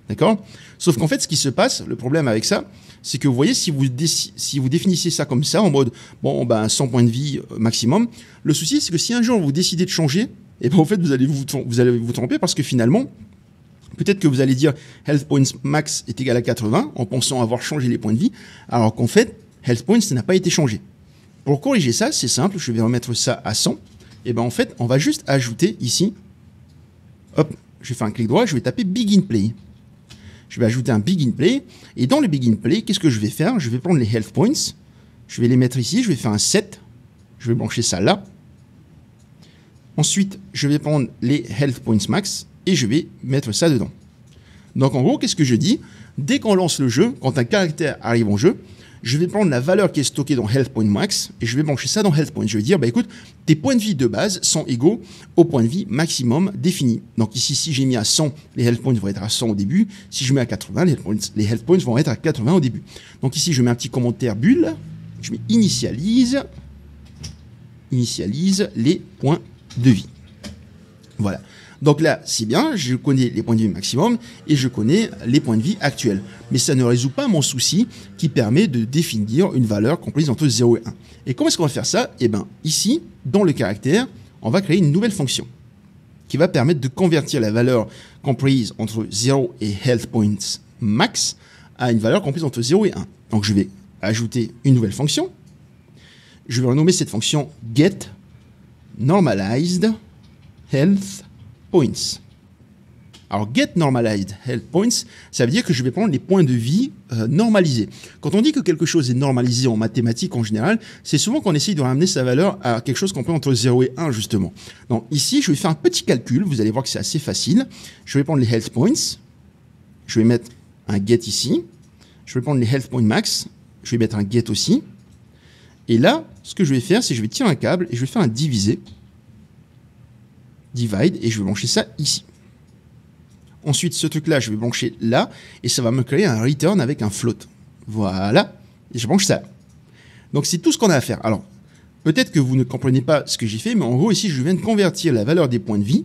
D'accord? Sauf qu'en fait, ce qui se passe, le problème avec ça, c'est que vous voyez, si vous définissez ça comme ça, en mode, 100 points de vie maximum, le souci, c'est que si un jour vous décidez de changer, et en fait, vous allez vous tromper parce que finalement, peut-être que vous allez dire Health Points Max est égal à 80 en pensant avoir changé les points de vie, alors qu'en fait, Health Points n'a pas été changé. Pour corriger ça, c'est simple, je vais remettre ça à 100. Et en fait, on va juste ajouter ici, hop, je vais faire un clic droit, je vais taper Begin Play. Je vais ajouter un Begin Play, et dans le Begin Play, qu'est-ce que je vais faire? Je vais prendre les Health Points, je vais les mettre ici, je vais faire un set, je vais brancher ça là. Ensuite, je vais prendre les Health Points Max et je vais mettre ça dedans. Donc en gros, qu'est-ce que je dis? Dès qu'on lance le jeu, quand un caractère arrive en jeu, je vais prendre la valeur qui est stockée dans Health Point Max et je vais brancher ça dans Health Point. Je vais dire, écoute, tes points de vie de base sont égaux au point de vie maximum défini. Donc ici, si j'ai mis à 100, les Health Points vont être à 100 au début. Si je mets à 80, les Health Points vont être à 80 au début. Donc ici, je mets un petit commentaire bulle. Je mets initialise les points de vie. Voilà. Donc là, c'est bien, je connais les points de vie maximum et je connais les points de vie actuels. Mais ça ne résout pas mon souci qui permet de définir une valeur comprise entre 0 et 1. Et comment est-ce qu'on va faire ça? Eh bien, ici, dans le caractère, on va créer une nouvelle fonction qui va permettre de convertir la valeur comprise entre 0 et Health Points Max à une valeur comprise entre 0 et 1. Donc, je vais ajouter une nouvelle fonction. Je vais renommer cette fonction Get Normalized Health Points. Alors, get normalized health points, ça veut dire que je vais prendre les points de vie normalisés. Quand on dit que quelque chose est normalisé en mathématiques en général, c'est souvent qu'on essaye de ramener sa valeur à quelque chose qu'on peut entre 0 et 1 justement. Donc ici, je vais faire un petit calcul, vous allez voir que c'est assez facile. Je vais prendre les health points, je vais mettre un get ici, je vais prendre les health points max, je vais mettre un get aussi. Et là, ce que je vais faire, c'est que je vais tirer un câble et je vais faire un diviser. Divide, et je vais brancher ça ici. Ensuite, ce truc-là, je vais brancher là, et ça va me créer un return avec un float. Voilà, et je branche ça. Donc, c'est tout ce qu'on a à faire. Alors, peut-être que vous ne comprenez pas ce que j'ai fait, mais en gros, ici, je viens de convertir la valeur des points de vie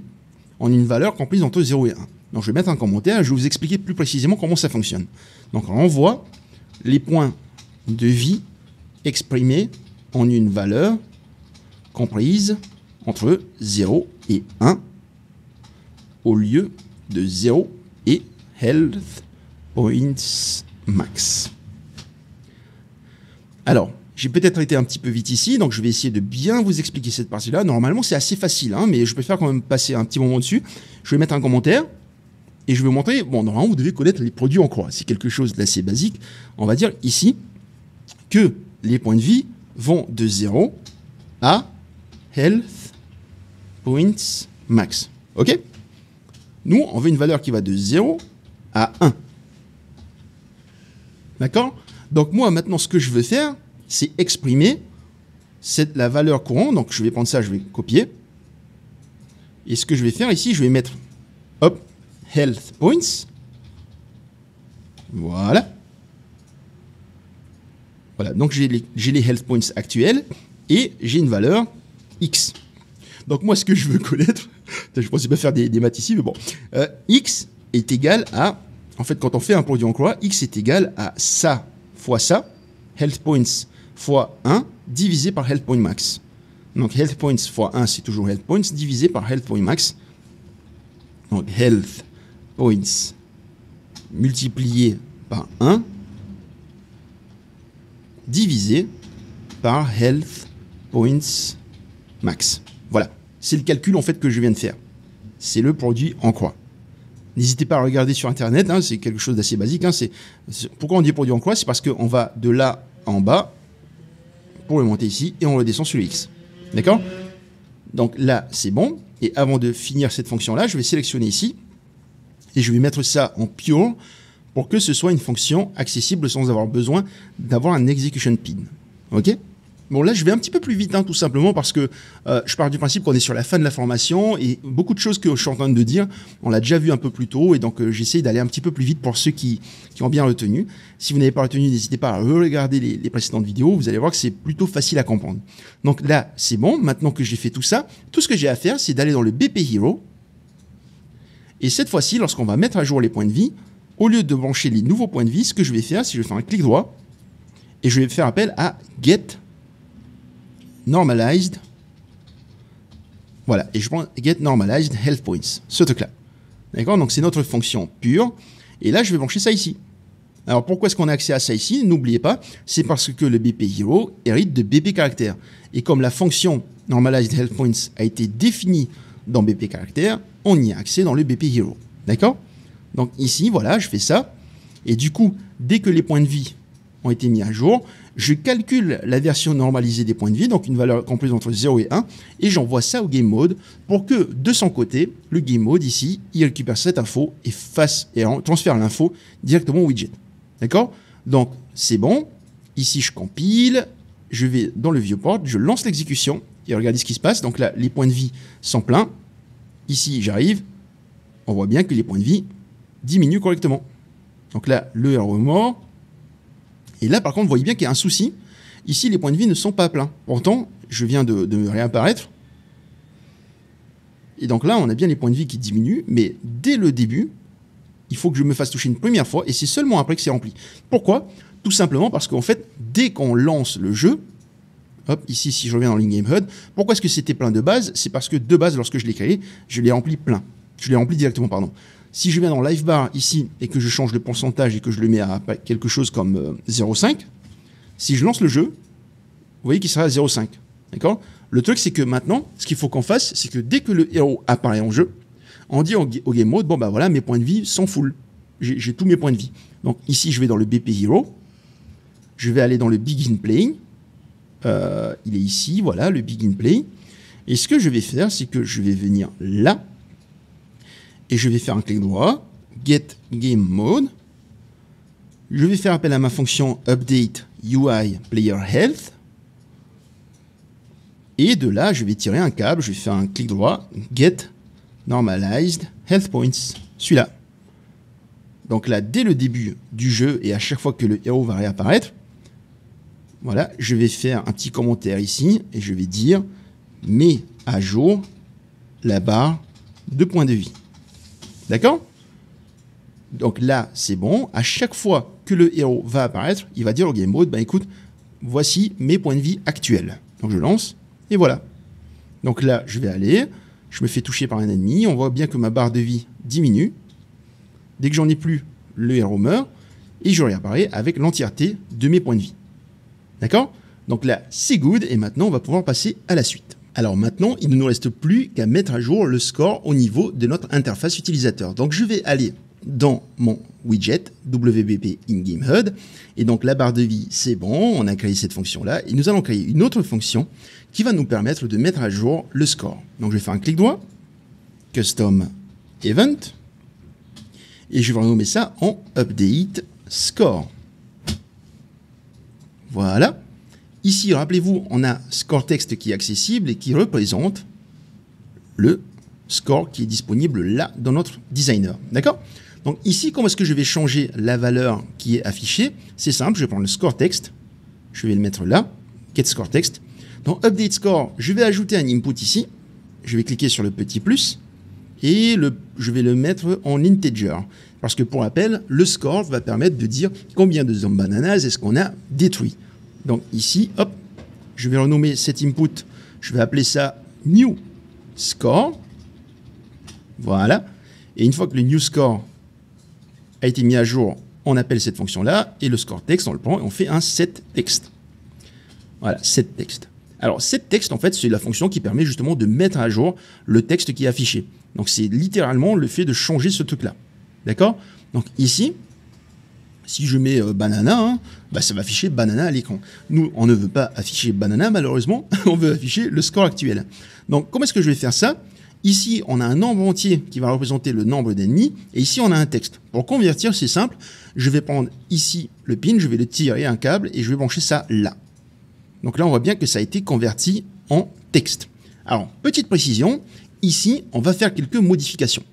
en une valeur comprise entre 0 et 1. Donc, je vais mettre un commentaire, et je vais vous expliquer plus précisément comment ça fonctionne. Donc, on voit les points de vie exprimés en une valeur comprise entre 0 et 1 au lieu de 0 et health points max. Alors, j'ai peut-être été un petit peu vite ici, donc je vais essayer de bien vous expliquer cette partie-là. Normalement, c'est assez facile, hein, mais je préfère quand même passer un petit moment dessus. Je vais mettre un commentaire et je vais vous montrer. Bon, normalement, vous devez connaître les produits en croix. C'est quelque chose d'assez basique. On va dire ici que les points de vie vont de 0 à health points max. OK? Nous, on veut une valeur qui va de 0 à 1. D'accord? Donc moi, maintenant, ce que je veux faire, c'est exprimer la valeur courante. Donc je vais prendre ça, je vais copier. Et ce que je vais faire ici, je vais mettre, hop, health points. Voilà. Voilà, donc j'ai les health points actuels et j'ai une valeur X. Donc moi, ce que je veux connaître, je ne pensais pas faire des maths ici, mais bon, X est égal à, en fait, quand on fait un produit en croix, X est égal à ça fois ça, health points fois 1, divisé par health point max. Donc health points fois 1, c'est toujours health points, divisé par health point max. Donc health points multiplié par 1, divisé par health points max. Voilà, c'est le calcul en fait que je viens de faire. C'est le produit en croix. N'hésitez pas à regarder sur internet, hein, c'est quelque chose d'assez basique. Hein, pourquoi on dit produit en croix? C'est parce qu'on va de là en bas pour le monter ici et on le descend sur le X. D'accord? Donc là, c'est bon. Et avant de finir cette fonction-là, je vais sélectionner ici et je vais mettre ça en pure pour que ce soit une fonction accessible sans avoir besoin d'avoir un execution pin. OK? Bon, là, je vais un petit peu plus vite, hein, tout simplement, parce que je pars du principe qu'on est sur la fin de la formation et beaucoup de choses que je suis en train de dire, on l'a déjà vu un peu plus tôt et donc j'essaie d'aller un petit peu plus vite pour ceux qui ont bien retenu. Si vous n'avez pas retenu, n'hésitez pas à re-regarder les précédentes vidéos, vous allez voir que c'est plutôt facile à comprendre. Donc là, c'est bon, maintenant que j'ai fait tout ça, tout ce que j'ai à faire, c'est d'aller dans le BP Hero et cette fois-ci, lorsqu'on va mettre à jour les points de vie, au lieu de brancher les nouveaux points de vie, ce que je vais faire, c'est que je vais faire un clic droit et je vais faire appel à get normalized. Voilà, et je prends get normalized health points, ce truc-là. D'accord? Donc c'est notre fonction pure. Et là, je vais brancher ça ici. Alors pourquoi est-ce qu'on a accès à ça ici? N'oubliez pas, c'est parce que le BP Hero hérite de BP caractère. Et comme la fonction normalized health points a été définie dans BP caractère, on y a accès dans le BP Hero. D'accord? Donc ici, voilà, je fais ça. Et du coup, dès que les points de vie ont été mis à jour, je calcule la version normalisée des points de vie, donc une valeur comprise entre 0 et 1, et j'envoie ça au game mode pour que, de son côté, le game mode, ici, il récupère cette info et transfère l'info directement au widget. D'accord? Donc, c'est bon. Ici, je compile, je vais dans le viewport, je lance l'exécution, et regardez ce qui se passe. Donc là, les points de vie sont pleins. Ici, j'arrive, on voit bien que les points de vie diminuent correctement. Donc là, le héros est mort. Et là, par contre, vous voyez bien qu'il y a un souci. Ici, les points de vie ne sont pas pleins. Pourtant, je viens de me réapparaître. Et donc là, on a bien les points de vie qui diminuent. Mais dès le début, il faut que je me fasse toucher une première fois. Et c'est seulement après que c'est rempli. Pourquoi? Tout simplement parce qu'en fait, dès qu'on lance le jeu, hop, ici, si je reviens dans l'in-game HUD, pourquoi est-ce que c'était plein de base? C'est parce que de base, lorsque je l'ai créé, je l'ai rempli plein. Je l'ai rempli directement, pardon. Si je viens dans Live Bar ici et que je change le pourcentage et que je le mets à quelque chose comme 0,5, si je lance le jeu, vous voyez qu'il sera à 0,5. D'accord? Le truc, c'est que maintenant, ce qu'il faut qu'on fasse, c'est que dès que le héros apparaît en jeu, On dit au game mode, bon bah voilà, mes points de vie sont full. J'ai tous mes points de vie. Donc ici, je vais dans le BP Hero. Je vais aller dans le Begin Playing. Il est ici, voilà, le Begin Play. Et ce que je vais faire, c'est que je vais venir là. Et je vais faire un clic droit. Get Game Mode. Je vais faire appel à ma fonction Update UI Player Health. Et de là, je vais tirer un câble. Je vais faire un clic droit. Get Normalized Health Points. Celui-là. Donc là, dès le début du jeu et à chaque fois que le héros va réapparaître, voilà, je vais faire un petit commentaire ici et je vais dire mets à jour la barre de points de vie. D'accord? Donc là, c'est bon. À chaque fois que le héros va apparaître, il va dire au game mode, bah écoute, voici mes points de vie actuels. Donc je lance et voilà. Donc là, je vais aller, je me fais toucher par un ennemi, on voit bien que ma barre de vie diminue. Dès que j'en ai plus, le héros meurt et je réapparais avec l'entièreté de mes points de vie. D'accord? Donc là, c'est good et maintenant, on va pouvoir passer à la suite. Alors maintenant, il ne nous reste plus qu'à mettre à jour le score au niveau de notre interface utilisateur. Donc je vais aller dans mon widget WBP In-Game HUD et donc la barre de vie, c'est bon, on a créé cette fonction-là et nous allons créer une autre fonction qui va nous permettre de mettre à jour le score. Donc je vais faire un clic droit, Custom Event et je vais renommer ça en Update Score. Voilà. Ici, rappelez-vous, on a score text qui est accessible et qui représente le score qui est disponible là dans notre designer. D'accord? Donc ici, comment est-ce que je vais changer la valeur qui est affichée? C'est simple, je vais prendre le score text, je vais le mettre là, get score text. Dans update score, je vais ajouter un input ici, je vais cliquer sur le petit plus et je vais le mettre en integer. Parce que pour rappel, le score va permettre de dire combien de zombies bananas est-ce qu'on a détruit. Donc ici, hop, je vais renommer cet input, je vais appeler ça new score. Voilà. Et une fois que le new score a été mis à jour, on appelle cette fonction-là et le score text, on le prend et on fait un set text. Voilà, set text. Alors, set text, en fait, c'est la fonction qui permet justement de mettre à jour le texte qui est affiché. Donc, c'est littéralement le fait de changer ce truc-là. D'accord? Donc, ici, si je mets banana, hein, bah, ça va afficher banana à l'écran. Nous, on ne veut pas afficher banana, malheureusement. On veut afficher le score actuel. Donc, comment est-ce que je vais faire ça? Ici, on a un nombre entier qui va représenter le nombre d'ennemis. Et ici, on a un texte. Pour convertir, c'est simple. Je vais prendre ici le pin, je vais le tirer un câble et je vais brancher ça là. Donc là, on voit bien que ça a été converti en texte. Alors, petite précision, ici, on va faire quelques modifications.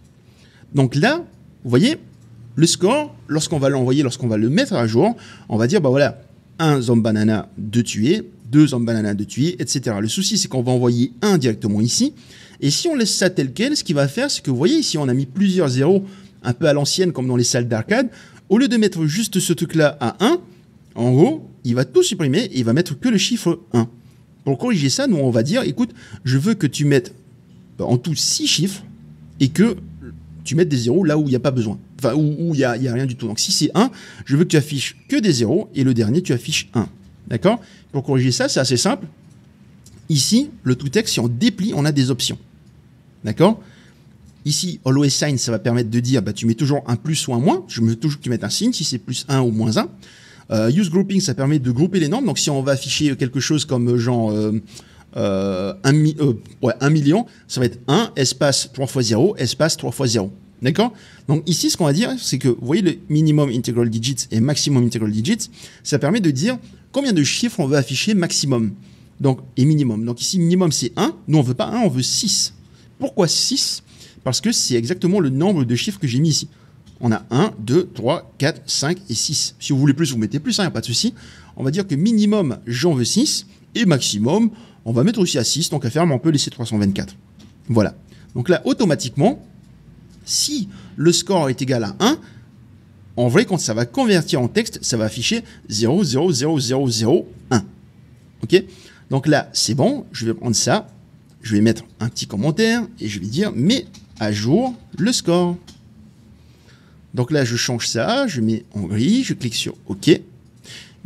Donc là, vous voyez, le score, lorsqu'on va l'envoyer, lorsqu'on va le mettre à jour, on va dire, bah voilà, 1 zombie banana de tuer, 2 zombies banana de tuer, etc. Le souci, c'est qu'on va envoyer 1 directement ici. Et si on laisse ça tel quel, ce qu'il va faire, c'est que vous voyez, ici, on a mis plusieurs zéros, un peu à l'ancienne, comme dans les salles d'arcade. Au lieu de mettre juste ce truc-là à 1, en gros, il va tout supprimer et il va mettre que le chiffre 1. Pour corriger ça, nous, on va dire, écoute, je veux que tu mettes en tout 6 chiffres et que tu mettes des zéros là où il n'y a pas besoin. Enfin, où il n'y a rien du tout. Donc, si c'est 1, je veux que tu affiches que des zéros et le dernier, tu affiches 1. D'accord? Pour corriger ça, c'est assez simple. Ici, le toText, si on déplie, on a des options. D'accord? Ici, Always Sign, ça va permettre de dire, bah, tu mets toujours un plus ou un moins. Je veux toujours que tu mettes un signe, si c'est plus 1 ou moins 1. Use Grouping, ça permet de grouper les nombres. Donc, si on va afficher quelque chose comme genre 1 million, ça va être 1, espace 3 fois 0, espace 3 fois 0. D'accord? Donc, ici, ce qu'on va dire, c'est que, vous voyez, le minimum integral digits et maximum integral digits, ça permet de dire combien de chiffres on veut afficher maximum. Donc, et minimum. Donc, ici, minimum, c'est 1. Nous, on ne veut pas 1, on veut 6. Pourquoi 6? Parce que c'est exactement le nombre de chiffres que j'ai mis ici. On a 1, 2, 3, 4, 5 et 6. Si vous voulez plus, vous mettez plus, il n'y a pas de souci. On va dire que minimum, j'en veux 6. Et maximum, on va mettre aussi à 6. Donc à faire, mais on peut laisser 324. Voilà. Donc là, automatiquement, si le score est égal à 1, en vrai, quand ça va convertir en texte, ça va afficher 0, 0, 0, 0, 0, 1. OK? Donc là, c'est bon. Je vais prendre ça. Je vais mettre un petit commentaire et je vais dire, mets à jour le score. Donc là, je change ça, je mets en gris, je clique sur OK.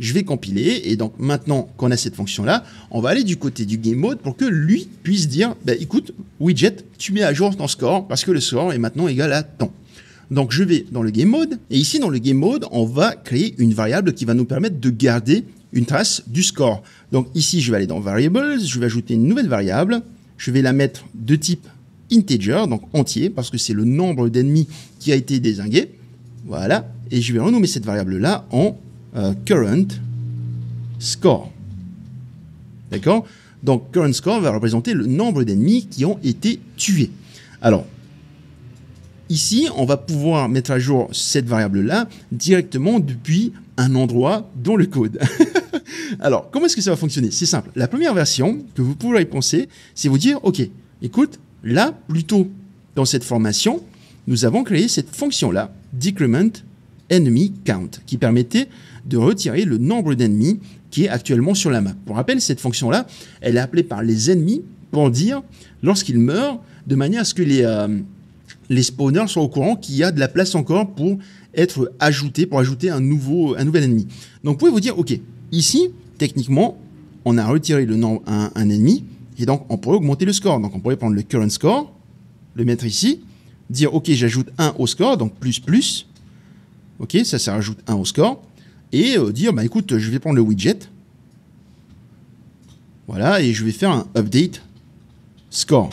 Je vais compiler et donc maintenant qu'on a cette fonction-là, on va aller du côté du game mode pour que lui puisse dire, bah, écoute, widget, tu mets à jour ton score parce que le score est maintenant égal à tant. Donc je vais dans le game mode et ici dans le game mode, on va créer une variable qui va nous permettre de garder une trace du score. Donc ici, je vais aller dans variables, je vais ajouter une nouvelle variable, je vais la mettre de type integer, donc entier, parce que c'est le nombre d'ennemis qui a été dézingué. Voilà, et je vais renommer cette variable-là en current score. D'accord? Donc, current score va représenter le nombre d'ennemis qui ont été tués. Alors, ici, on va pouvoir mettre à jour cette variable-là directement depuis un endroit dans le code. Alors, comment est-ce que ça va fonctionner? C'est simple. La première version que vous pourrez penser, c'est vous dire, OK, écoute, là, plutôt dans cette formation, nous avons créé cette fonction-là, decrement enemy count, qui permettait de retirer le nombre d'ennemis qui est actuellement sur la map. Pour rappel, cette fonction-là, elle est appelée par les ennemis pour dire, lorsqu'ils meurent, de manière à ce que les spawners soient au courant qu'il y a de la place encore pour être ajouté, pour ajouter un nouvel ennemi. Donc, vous pouvez vous dire, OK, ici, techniquement, on a retiré le nombre un ennemi, et donc on pourrait augmenter le score. Donc, on pourrait prendre le current score, le mettre ici, dire, OK, j'ajoute 1 au score, donc plus, OK, ça rajoute 1 au score, et dire, bah écoute, je vais prendre le widget, voilà, et je vais faire un update score.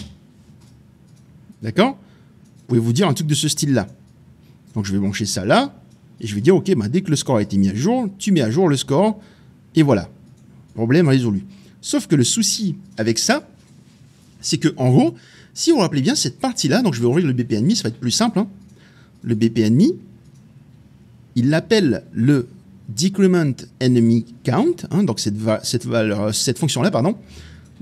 D'accord? Vous pouvez vous dire un truc de ce style-là. Donc, je vais brancher ça là, et je vais dire, OK, bah, dès que le score a été mis à jour, tu mets à jour le score, et voilà. Problème résolu. Sauf que le souci avec ça, c'est que, en gros, si vous vous rappelez bien, cette partie-là, donc je vais ouvrir le BP-enemy, ça va être plus simple, hein. Le BP-enemy, il l'appelle le decrement enemy count, hein, donc cette fonction-là, pardon,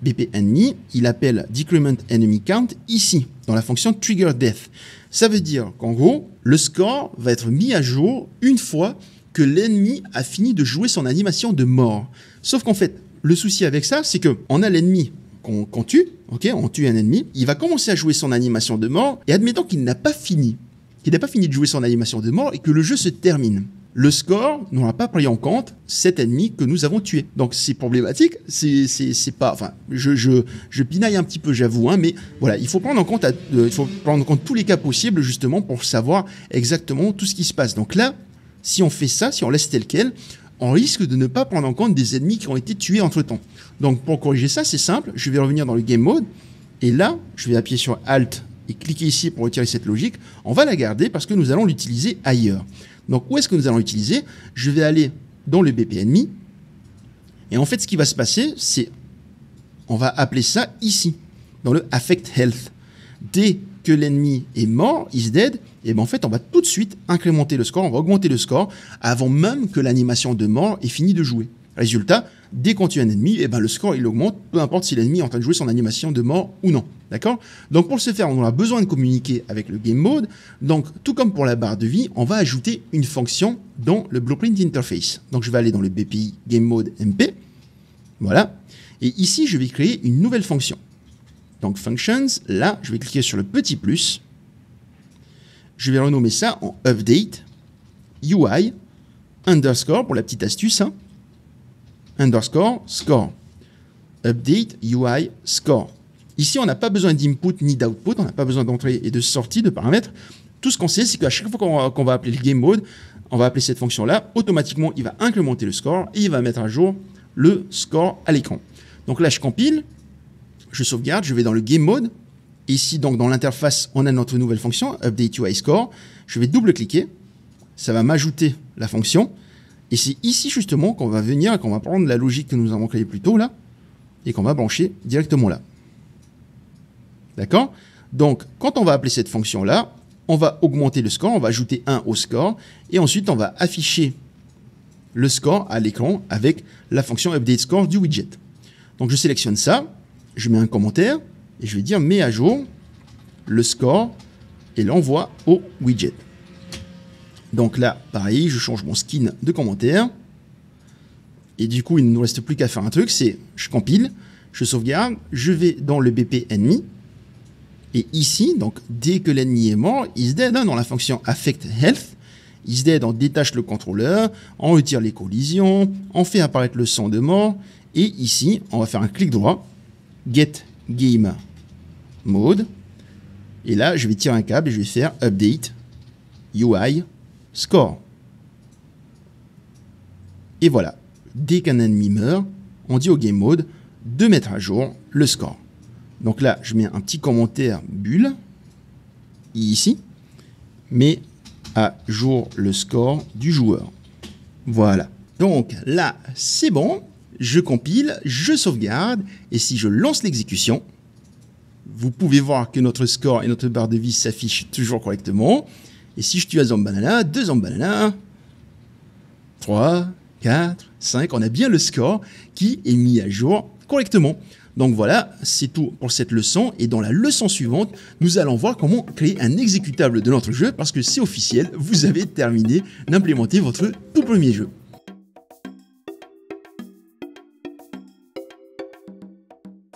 BP-enemy, il appelle decrement enemy count ici, dans la fonction trigger death. Ça veut dire qu'en gros, le score va être mis à jour une fois que l'ennemi a fini de jouer son animation de mort. Sauf qu'en fait, le souci avec ça, c'est qu'on a l'ennemi qu'on tue, ok, on tue un ennemi, il va commencer à jouer son animation de mort, et admettons qu'il n'a pas fini de jouer son animation de mort et que le jeu se termine. Le score n'aura pas pris en compte cet ennemi que nous avons tué. Donc c'est problématique, c'est pas... Enfin, je pinaille un petit peu, j'avoue, hein, mais voilà, il faut prendre en compte tous les cas possibles, justement, pour savoir exactement tout ce qui se passe. Donc là, si on fait ça, si on laisse tel quel, on risque de ne pas prendre en compte des ennemis qui ont été tués entre-temps. Donc pour corriger ça, c'est simple, je vais revenir dans le game mode, et là, je vais appuyer sur Alt et cliquer ici pour retirer cette logique. On va la garder parce que nous allons l'utiliser ailleurs. Donc où est-ce que nous allons l'utiliser? Je vais aller dans le BP-enemy, et en fait, ce qui va se passer, c'est, on va appeler ça ici, dans le affect health. Dès que l'ennemi est mort, is dead, et bien en fait, on va tout de suite incrémenter le score, on va augmenter le score avant même que l'animation de mort ait fini de jouer. Résultat, dès qu'on tue un ennemi, et ben le score il augmente, peu importe si l'ennemi est en train de jouer son animation de mort ou non. D'accord? Donc pour ce faire, on a besoin de communiquer avec le game mode. Donc tout comme pour la barre de vie, on va ajouter une fonction dans le blueprint interface. Donc je vais aller dans le BPI game mode MP. Voilà. Et ici, je vais créer une nouvelle fonction. Donc functions, là, je vais cliquer sur le petit plus. Je vais renommer ça en update UI underscore, pour la petite astuce, hein, underscore score. Update UI score. Ici, on n'a pas besoin d'input ni d'output, on n'a pas besoin d'entrée et de sortie de paramètres. Tout ce qu'on sait, c'est qu'à chaque fois qu'on va appeler le game mode, on va appeler cette fonction-là, automatiquement, il va incrémenter le score et il va mettre à jour le score à l'écran. Donc là, je compile, je sauvegarde, je vais dans le game mode. Ici, donc, dans l'interface, on a notre nouvelle fonction, update UI score. Je vais double-cliquer, ça va m'ajouter la fonction. Et c'est ici, justement, qu'on va venir et qu'on va prendre la logique que nous avons créée plus tôt, là, et qu'on va brancher directement là. D'accord? Donc, quand on va appeler cette fonction-là, on va augmenter le score, on va ajouter 1 au score, et ensuite, on va afficher le score à l'écran avec la fonction update score du widget. Donc, je sélectionne ça, je mets un commentaire, et je vais dire mets à jour le score et l'envoie au widget. Donc là, pareil, je change mon skin de commentaire. Et du coup, il ne nous reste plus qu'à faire un truc, c'est je compile, je sauvegarde, je vais dans le BP ennemi. Et ici, donc dès que l'ennemi est mort, is dead, hein, dans la fonction affect health, isDead, on détache le contrôleur, on retire les collisions, on fait apparaître le son de mort, et ici, on va faire un clic droit, Get Game Mode, et là, je vais tirer un câble et je vais faire Update UI Score. Et voilà, dès qu'un ennemi meurt, on dit au Game Mode de mettre à jour le score. Donc là, je mets un petit commentaire bulle, ici, mais à jour le score du joueur. Voilà. Donc là, c'est bon. Je compile, je sauvegarde. Et si je lance l'exécution, vous pouvez voir que notre score et notre barre de vie s'affichent toujours correctement. Et si je tue un Zombanana, 2 Zombanana, 3, 4, 5, on a bien le score qui est mis à jour correctement. Donc voilà, c'est tout pour cette leçon. Et dans la leçon suivante, nous allons voir comment créer un exécutable de notre jeu parce que c'est officiel, vous avez terminé d'implémenter votre tout premier jeu.